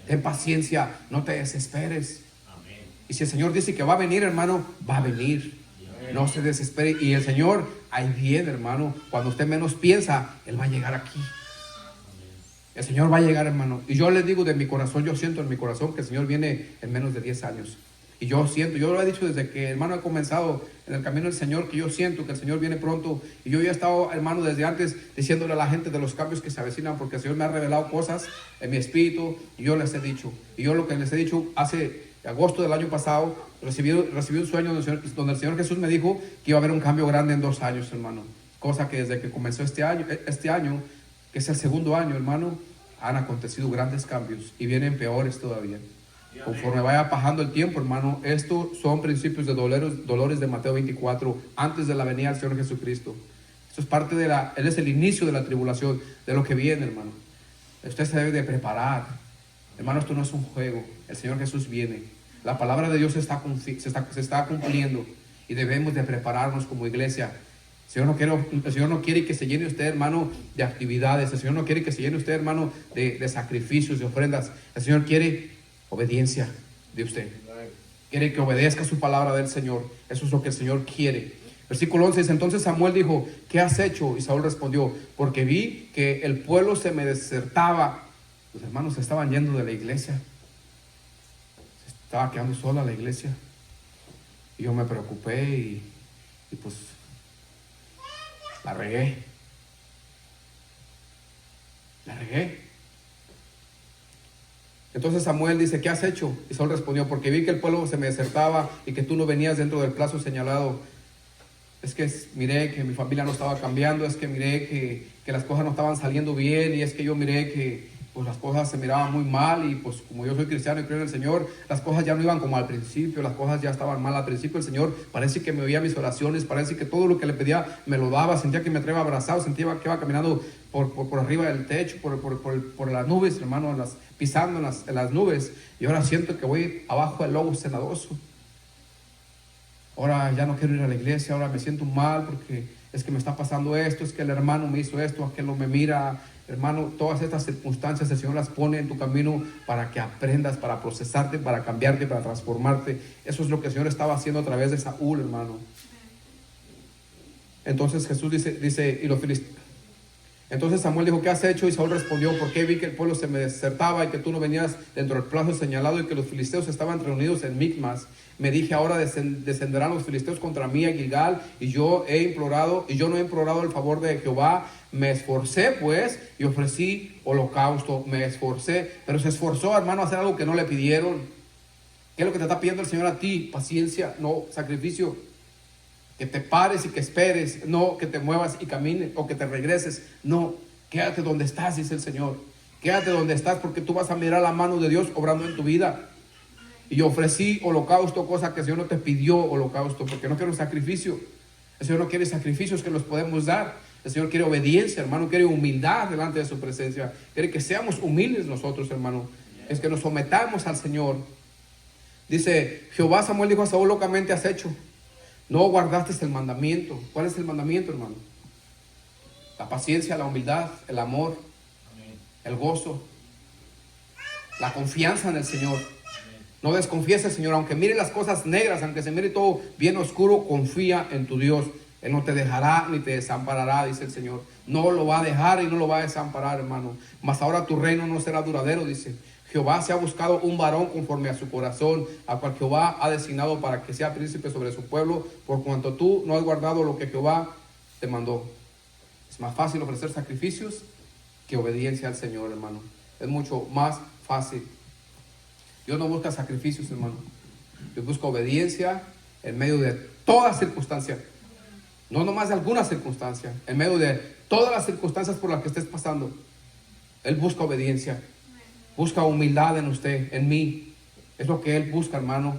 ten paciencia, no te desesperes. Amén. Y si el Señor dice que va a venir, hermano, va a venir. Amén. No se desespere. Y el Señor ahí viene, hermano. Cuando usted menos piensa, Él va a llegar aquí. Amén. El Señor va a llegar, hermano. Y yo les digo de mi corazón, yo siento en mi corazón que el Señor viene en menos de 10 años. Y yo siento, yo lo he dicho desde que, hermano, he comenzado en el camino del Señor, que yo siento que el Señor viene pronto. Y yo ya he estado, hermano, desde antes diciéndole a la gente de los cambios que se avecinan, porque el Señor me ha revelado cosas en mi espíritu y yo les he dicho. Y yo lo que les he dicho hace agosto del año pasado, recibí un sueño donde el Señor Jesús me dijo que iba a haber un cambio grande en 2 años, hermano. Cosa que desde que comenzó este año, que es el segundo año, hermano, han acontecido grandes cambios y vienen peores todavía. Conforme vaya pasando el tiempo, hermano, estos son principios de dolores de Mateo 24, antes de la venida del Señor Jesucristo. Esto es parte Él es el inicio de la tribulación, de lo que viene, hermano. Usted se debe de preparar. Hermano, esto no es un juego. El Señor Jesús viene. La palabra de Dios se está cumpliendo y debemos de prepararnos como iglesia. El Señor no quiere que se llene usted, hermano, de actividades. El Señor no quiere que se llene usted, hermano, de sacrificios, de ofrendas. El Señor quiere obediencia de usted. Quiere que obedezca su palabra del Señor. Eso es lo que el Señor quiere. Versículo 11 dice: entonces Samuel dijo, ¿qué has hecho? Y Saúl respondió, porque vi que el pueblo se me desertaba. Los hermanos se estaban yendo de la iglesia. Se estaba quedando sola la iglesia. Y yo me preocupé y pues la regué. Entonces Samuel dice, ¿qué has hecho? Y Saúl respondió, porque vi que el pueblo se me desertaba y que tú no venías dentro del plazo señalado. Es que miré que mi familia no estaba cambiando, es que miré que las cosas no estaban saliendo bien, y es que yo miré que pues las cosas se miraban muy mal, y pues como yo soy cristiano y creo en el Señor, las cosas ya no iban como al principio, las cosas ya estaban mal al principio. El Señor parece que me oía mis oraciones, parece que todo lo que le pedía me lo daba, sentía que me traía abrazado, sentía que iba caminando por arriba del techo, por las nubes, hermano, pisando en las nubes, y ahora siento que voy abajo del lobo cenadoso. Ahora ya no quiero ir a la iglesia, ahora me siento mal porque es que me está pasando esto, es que el hermano me hizo esto, aquel no me mira. Hermano, todas estas circunstancias el Señor las pone en tu camino para que aprendas, para procesarte, para cambiarte, para transformarte. Eso es lo que el Señor estaba haciendo a través de Saúl, hermano. Entonces Jesús dice y los filisteos. Entonces Samuel dijo, ¿qué has hecho? Y Saúl respondió, porque vi que el pueblo se me desertaba y que tú no venías dentro del plazo señalado y que los filisteos estaban reunidos en Micmas. Me dije, ahora descenderán los filisteos contra mí a Gilgal, y yo no he implorado el favor de Jehová. Me esforcé pues y ofrecí holocausto. Me esforcé, pero se esforzó, hermano, a hacer algo que no le pidieron. ¿Qué es lo que te está pidiendo el Señor a ti? Paciencia, no sacrificio. Que te pares y que esperes, no que te muevas y camines o que te regreses. No, quédate donde estás, dice el Señor. Quédate donde estás, porque tú vas a mirar la mano de Dios obrando en tu vida. Y yo ofrecí holocausto, cosa que el Señor no te pidió holocausto, porque no quiere un sacrificio. El Señor no quiere sacrificios que los podemos dar. El Señor quiere obediencia, hermano, quiere humildad delante de su presencia. Quiere que seamos humildes nosotros, hermano. Es que nos sometamos al Señor. Dice Jehová, Samuel dijo a Saúl, locamente has hecho. No guardaste el mandamiento. ¿Cuál es el mandamiento, hermano? La paciencia, la humildad, el amor, el gozo, la confianza en el Señor. No desconfíes del Señor, aunque mire las cosas negras, aunque se mire todo bien oscuro, confía en tu Dios. Él no te dejará ni te desamparará, dice el Señor. No lo va a dejar y no lo va a desamparar, hermano. Mas ahora tu reino no será duradero, dice. Jehová se ha buscado un varón conforme a su corazón, a cual Jehová ha designado para que sea príncipe sobre su pueblo, por cuanto tú no has guardado lo que Jehová te mandó. Es más fácil ofrecer sacrificios que obediencia al Señor, hermano. Es mucho más fácil. Dios no busca sacrificios, hermano. Dios busca obediencia en medio de toda circunstancia. No nomás de alguna circunstancia, en medio de todas las circunstancias por las que estés pasando. Él busca obediencia. Busca humildad en usted, en mí. Es lo que Él busca, hermano.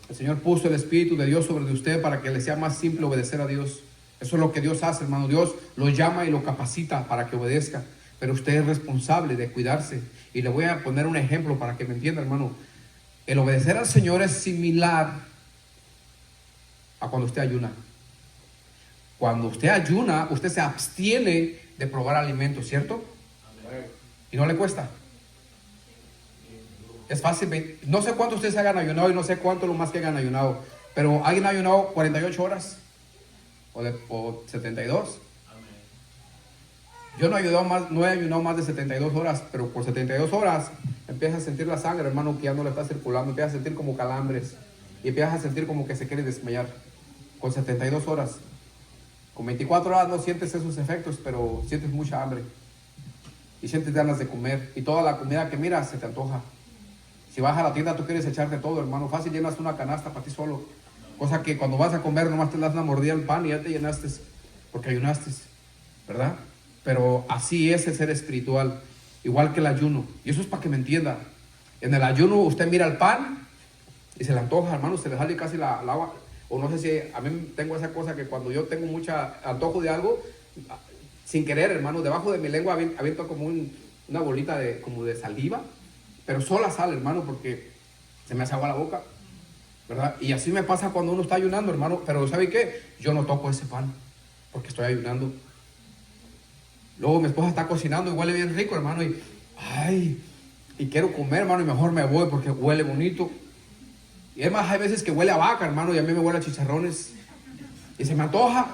El Señor puso el Espíritu de Dios sobre usted para que le sea más simple obedecer a Dios. Eso es lo que Dios hace, hermano. Dios lo llama y lo capacita para que obedezca. Pero usted es responsable de cuidarse. Y le voy a poner un ejemplo para que me entienda, hermano. El obedecer al Señor es similar a cuando usted ayuna. Cuando usted ayuna, usted se abstiene de probar alimentos, ¿cierto? Y no le cuesta. Es fácil. No sé cuánto ustedes hayan ayunado y no sé cuánto lo más que hayan ayunado. Pero ¿alguien ha ayunado 48 horas? ¿O 72? Yo no he ayunado más de 72 horas, pero por 72 horas empiezas a sentir la sangre, hermano, que ya no le está circulando, empiezas a sentir como calambres y empiezas a sentir como que se quiere desmayar. Con 72 horas. Con 24 horas no sientes esos efectos, pero sientes mucha hambre y sientes ganas de comer, y toda la comida que miras se te antoja. Si vas a la tienda tú quieres echarte todo, hermano, fácil llenas una canasta para ti solo, cosa que cuando vas a comer nomás te das una mordida al pan y ya te llenaste, porque ayunaste, ¿verdad? Pero así es el ser espiritual, igual que el ayuno, y eso es para que me entienda. En el ayuno usted mira el pan y se le antoja, hermano, se le sale casi la agua. O no sé si a mí tengo esa cosa que cuando yo tengo mucho antojo de algo, sin querer, hermano, debajo de mi lengua aviento como una bolita como de saliva, pero sola sale, hermano, porque se me hace agua la boca, ¿verdad? Y así me pasa cuando uno está ayunando, hermano. Pero ¿sabe qué? Yo no toco ese pan porque estoy ayunando. Luego mi esposa está cocinando y huele bien rico, hermano, y quiero comer, hermano, y mejor me voy porque huele bonito. Y además hay veces que huele a vaca, hermano, y a mí me huele a chicharrones. Y se me antoja,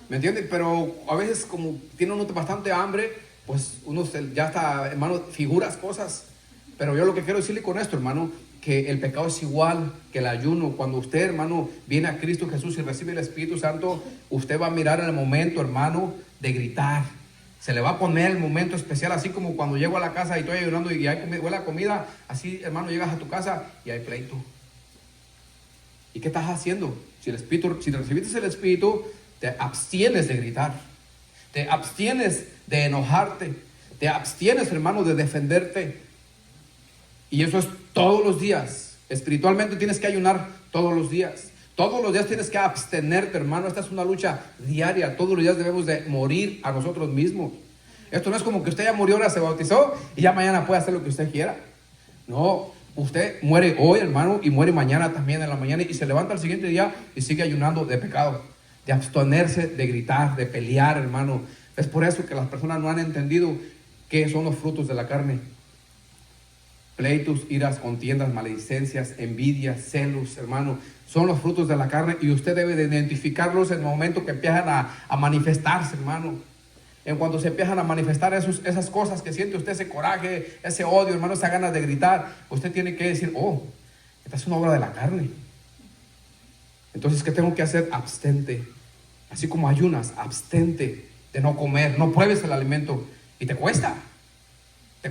¿me entiendes? Pero a veces como tiene uno bastante hambre, pues uno ya está, hermano, figuras cosas. Pero yo lo que quiero decirle con esto, hermano, que el pecado es igual que el ayuno. Cuando usted, hermano, viene a Cristo Jesús y recibe el Espíritu Santo, usted va a mirar el momento, hermano, de gritar. Se le va a poner el momento especial, así como cuando llego a la casa y estoy ayunando y huele a comida. Así, hermano, llegas a tu casa y hay pleito. ¿Y qué estás haciendo? Si recibiste el Espíritu, te abstienes de gritar, te abstienes de enojarte, te abstienes, hermano, de defenderte. Y eso es todos los días. Espiritualmente tienes que ayunar todos los días. Todos los días tienes que abstenerte, hermano. Esta es una lucha diaria. Todos los días debemos de morir a nosotros mismos. Esto no es como que usted ya murió, ahora se bautizó y ya mañana puede hacer lo que usted quiera. No. Usted muere hoy, hermano, y muere mañana también en la mañana, y se levanta al siguiente día y sigue ayunando de pecado, de abstenerse, de gritar, de pelear, hermano. Es por eso que las personas no han entendido qué son los frutos de la carne. Pleitos, iras, contiendas, maledicencias, envidias, celos, hermano, son los frutos de la carne, y usted debe de identificarlos en el momento que empiezan a manifestarse, hermano. En cuanto se empiezan a manifestar esas cosas que siente usted, ese coraje, ese odio, hermano, esa ganas de gritar, usted tiene que decir, esta es una obra de la carne. Entonces, ¿qué tengo que hacer? Abstente. Así como ayunas, abstente de no comer, no pruebes el alimento. Y te cuesta. Y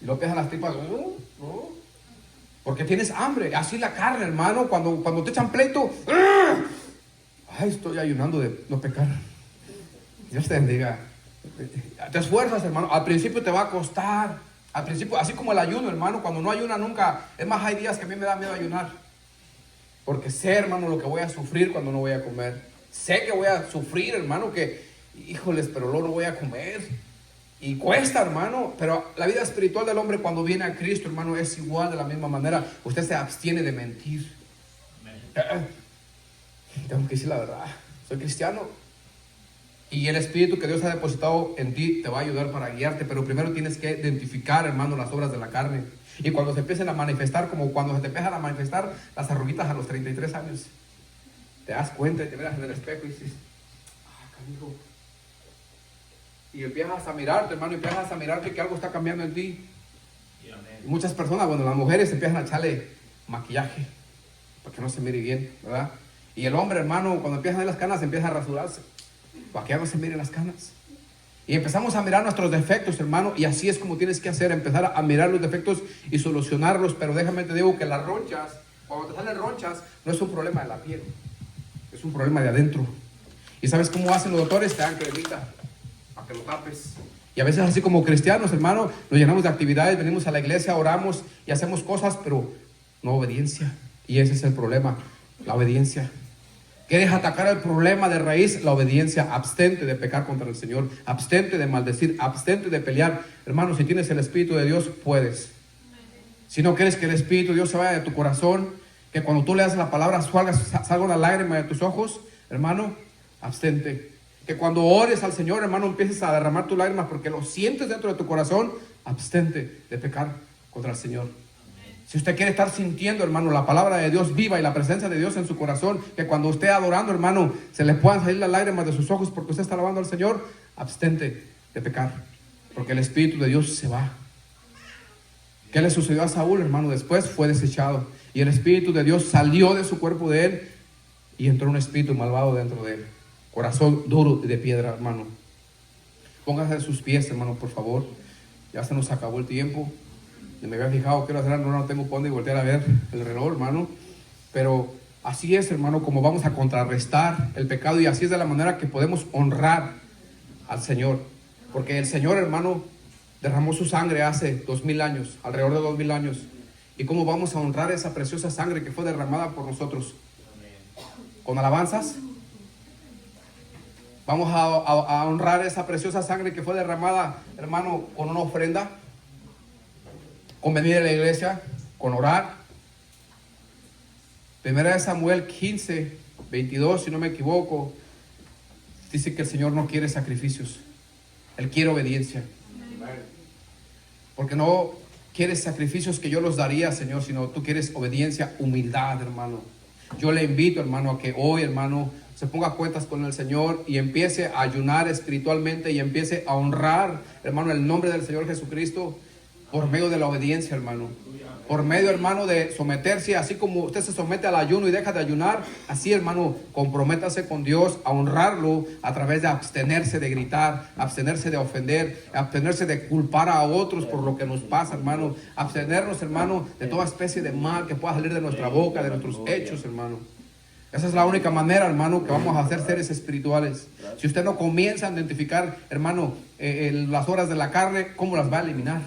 lo empiezan las tripas, porque tienes hambre. Así la carne, hermano, cuando te echan pleito, estoy ayunando de no pecar. Dios te bendiga. Te esfuerzas, hermano. Al principio te va a costar. Al principio, así como el ayuno, hermano, cuando no ayuna nunca. Es más, hay días que a mí me da miedo ayunar. Porque sé, hermano, lo que voy a sufrir cuando no voy a comer. Sé que voy a sufrir, hermano, híjoles, pero luego no voy a comer. Y cuesta, hermano. Pero la vida espiritual del hombre cuando viene a Cristo, hermano, es igual de la misma manera. Usted se abstiene de mentir. Tengo que decir la verdad, soy cristiano, y el Espíritu que Dios ha depositado en ti te va a ayudar para guiarte, pero primero tienes que identificar, hermano, las obras de la carne. Y cuando se empiecen a manifestar, como cuando se te empiezan a manifestar las arruguitas a los 33 años, te das cuenta y te miras en el espejo y dices, canijo. Y empiezas a mirarte, hermano, y empiezas a mirarte que algo está cambiando en ti. Y muchas personas, las mujeres empiezan a echarle maquillaje para que no se mire bien, ¿verdad? Y el hombre, hermano, cuando empiezan a ver las canas, empieza a rasurarse para que ya no se miren las canas. Y empezamos a mirar nuestros defectos, hermano, y así es como tienes que hacer, empezar a mirar los defectos y solucionarlos. Pero déjame te digo que las ronchas, cuando te salen ronchas, no es un problema de la piel, es un problema de adentro. ¿Y sabes cómo hacen los doctores? Te dan cremita para que lo tapes. Y a veces así como cristianos, hermano, nos llenamos de actividades, venimos a la iglesia, oramos y hacemos cosas, pero no obediencia. Y ese es el problema, la obediencia. ¿Quieres atacar el problema de raíz? La obediencia. Abstente de pecar contra el Señor, abstente de maldecir, abstente de pelear. Hermano, si tienes el Espíritu de Dios, puedes. Si no quieres que el Espíritu de Dios se vaya de tu corazón, que cuando tú leas la palabra salga una lágrima de tus ojos, hermano, abstente. Que cuando ores al Señor, hermano, empieces a derramar tus lágrimas porque lo sientes dentro de tu corazón, abstente de pecar contra el Señor. Si usted quiere estar sintiendo, hermano, la palabra de Dios viva y la presencia de Dios en su corazón, que cuando usted adorando, hermano, se le puedan salir las lágrimas de sus ojos porque usted está alabando al Señor, abstente de pecar, porque el Espíritu de Dios se va. ¿Qué le sucedió a Saúl, hermano? Después fue desechado y el Espíritu de Dios salió de su cuerpo de él y entró un espíritu malvado dentro de él. Corazón duro y de piedra, hermano. Póngase a sus pies, hermano, por favor. Ya se nos acabó el tiempo. Y me había fijado que era hacer, no tengo por dónde voltear a ver el reloj, hermano. Pero así es, hermano, como vamos a contrarrestar el pecado, y así es de la manera que podemos honrar al Señor. Porque el Señor, hermano, derramó su sangre hace 2000 años, alrededor de 2000 años. ¿Y cómo vamos a honrar esa preciosa sangre que fue derramada por nosotros? ¿Con alabanzas? Vamos a honrar esa preciosa sangre que fue derramada, hermano, con una ofrenda, con venir a la iglesia, con orar. Primera de Samuel 15, 22, si no me equivoco, dice que el Señor no quiere sacrificios, Él quiere obediencia. Porque no quieres sacrificios que yo los daría, Señor, sino tú quieres obediencia, humildad, hermano. Yo le invito, hermano, a que hoy, hermano, se ponga a cuentas con el Señor y empiece a ayunar espiritualmente y empiece a honrar, hermano, el nombre del Señor Jesucristo por medio de la obediencia, hermano. Por medio, hermano, de someterse, así como usted se somete al ayuno y deja de ayunar, así, hermano, comprométase con Dios a honrarlo a través de abstenerse de gritar, abstenerse de ofender, abstenerse de culpar a otros por lo que nos pasa, hermano. Abstenernos, hermano, de toda especie de mal que pueda salir de nuestra boca, de nuestros hechos, hermano. Esa es la única manera, hermano, que vamos a ser seres espirituales. Si usted no comienza a identificar, hermano, las obras de la carne, ¿cómo las va a eliminar?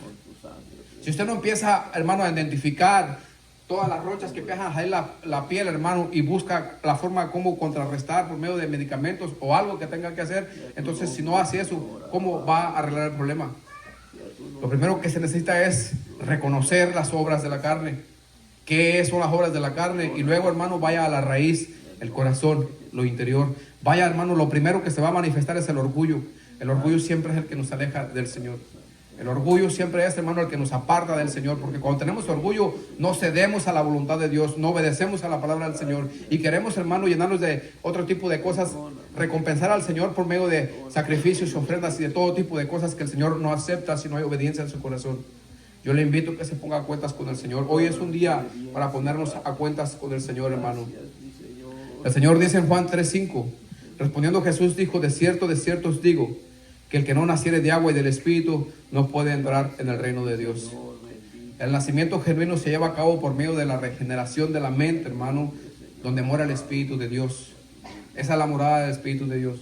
Si usted no empieza, hermano, a identificar todas las rochas que empiezan a salir la piel, hermano, y busca la forma de cómo contrarrestar por medio de medicamentos o algo que tenga que hacer, entonces si no hace eso, ¿cómo va a arreglar el problema? Lo primero que se necesita es reconocer las obras de la carne. ¿Qué son las obras de la carne? Y luego, hermano, vaya a la raíz, el corazón, lo interior. Vaya, hermano, lo primero que se va a manifestar es el orgullo. El orgullo siempre es el que nos aleja del Señor. El orgullo siempre es, hermano, el que nos aparta del Señor, porque cuando tenemos orgullo no cedemos a la voluntad de Dios, no obedecemos a la palabra del Señor y queremos, hermano, llenarnos de otro tipo de cosas, recompensar al Señor por medio de sacrificios, ofrendas y de todo tipo de cosas que el Señor no acepta si no hay obediencia en su corazón. Yo le invito a que se ponga a cuentas con el Señor. Hoy es un día para ponernos a cuentas con el Señor, hermano. El Señor dice en Juan 3:5, respondiendo Jesús dijo, de cierto os digo, que el que no naciere de agua y del Espíritu no puede entrar en el reino de Dios. El nacimiento genuino se lleva a cabo por medio de la regeneración de la mente, hermano, donde mora el Espíritu de Dios. Esa es la morada del Espíritu de Dios.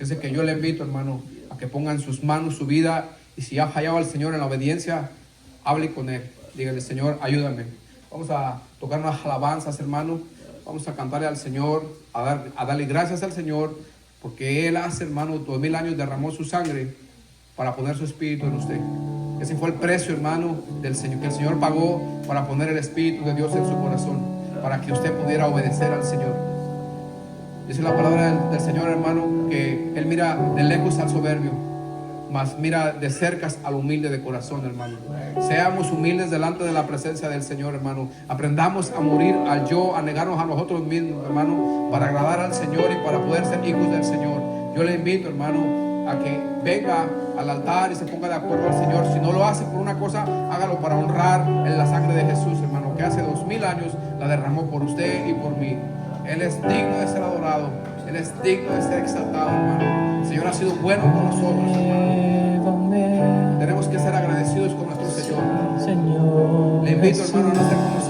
Así que yo le invito, hermano, a que ponga en sus manos su vida, y si ha fallado al Señor en la obediencia, hable con Él. Dígale, Señor, ayúdame. Vamos a tocar unas alabanzas, hermano. Vamos a cantarle al Señor, a darle gracias al Señor, porque Él hace, hermano, 2000 años derramó su sangre para poner su Espíritu en usted. Ese fue el precio, hermano, del Señor, que el Señor pagó para poner el Espíritu de Dios en su corazón, para que usted pudiera obedecer al Señor. Dice la palabra del Señor, hermano, que Él mira de lejos al soberbio, mas mira de cerca al humilde de corazón, hermano. Seamos humildes delante de la presencia del Señor, hermano. Aprendamos a morir al yo, a negarnos a nosotros mismos, hermano, para agradar al Señor y para poder ser hijos del Señor. Yo le invito, hermano, a que venga al altar y se ponga de acuerdo al Señor. Si no lo hace por una cosa, hágalo para honrar en la sangre de Jesús, hermano, que hace 2000 años la derramó por usted y por mí. Él es digno de ser adorado. Él es digno de ser exaltado, hermano. El Señor ha sido bueno con nosotros, hermano. Tenemos que ser agradecidos con nuestro Señor. Le invito, hermano, a no ser como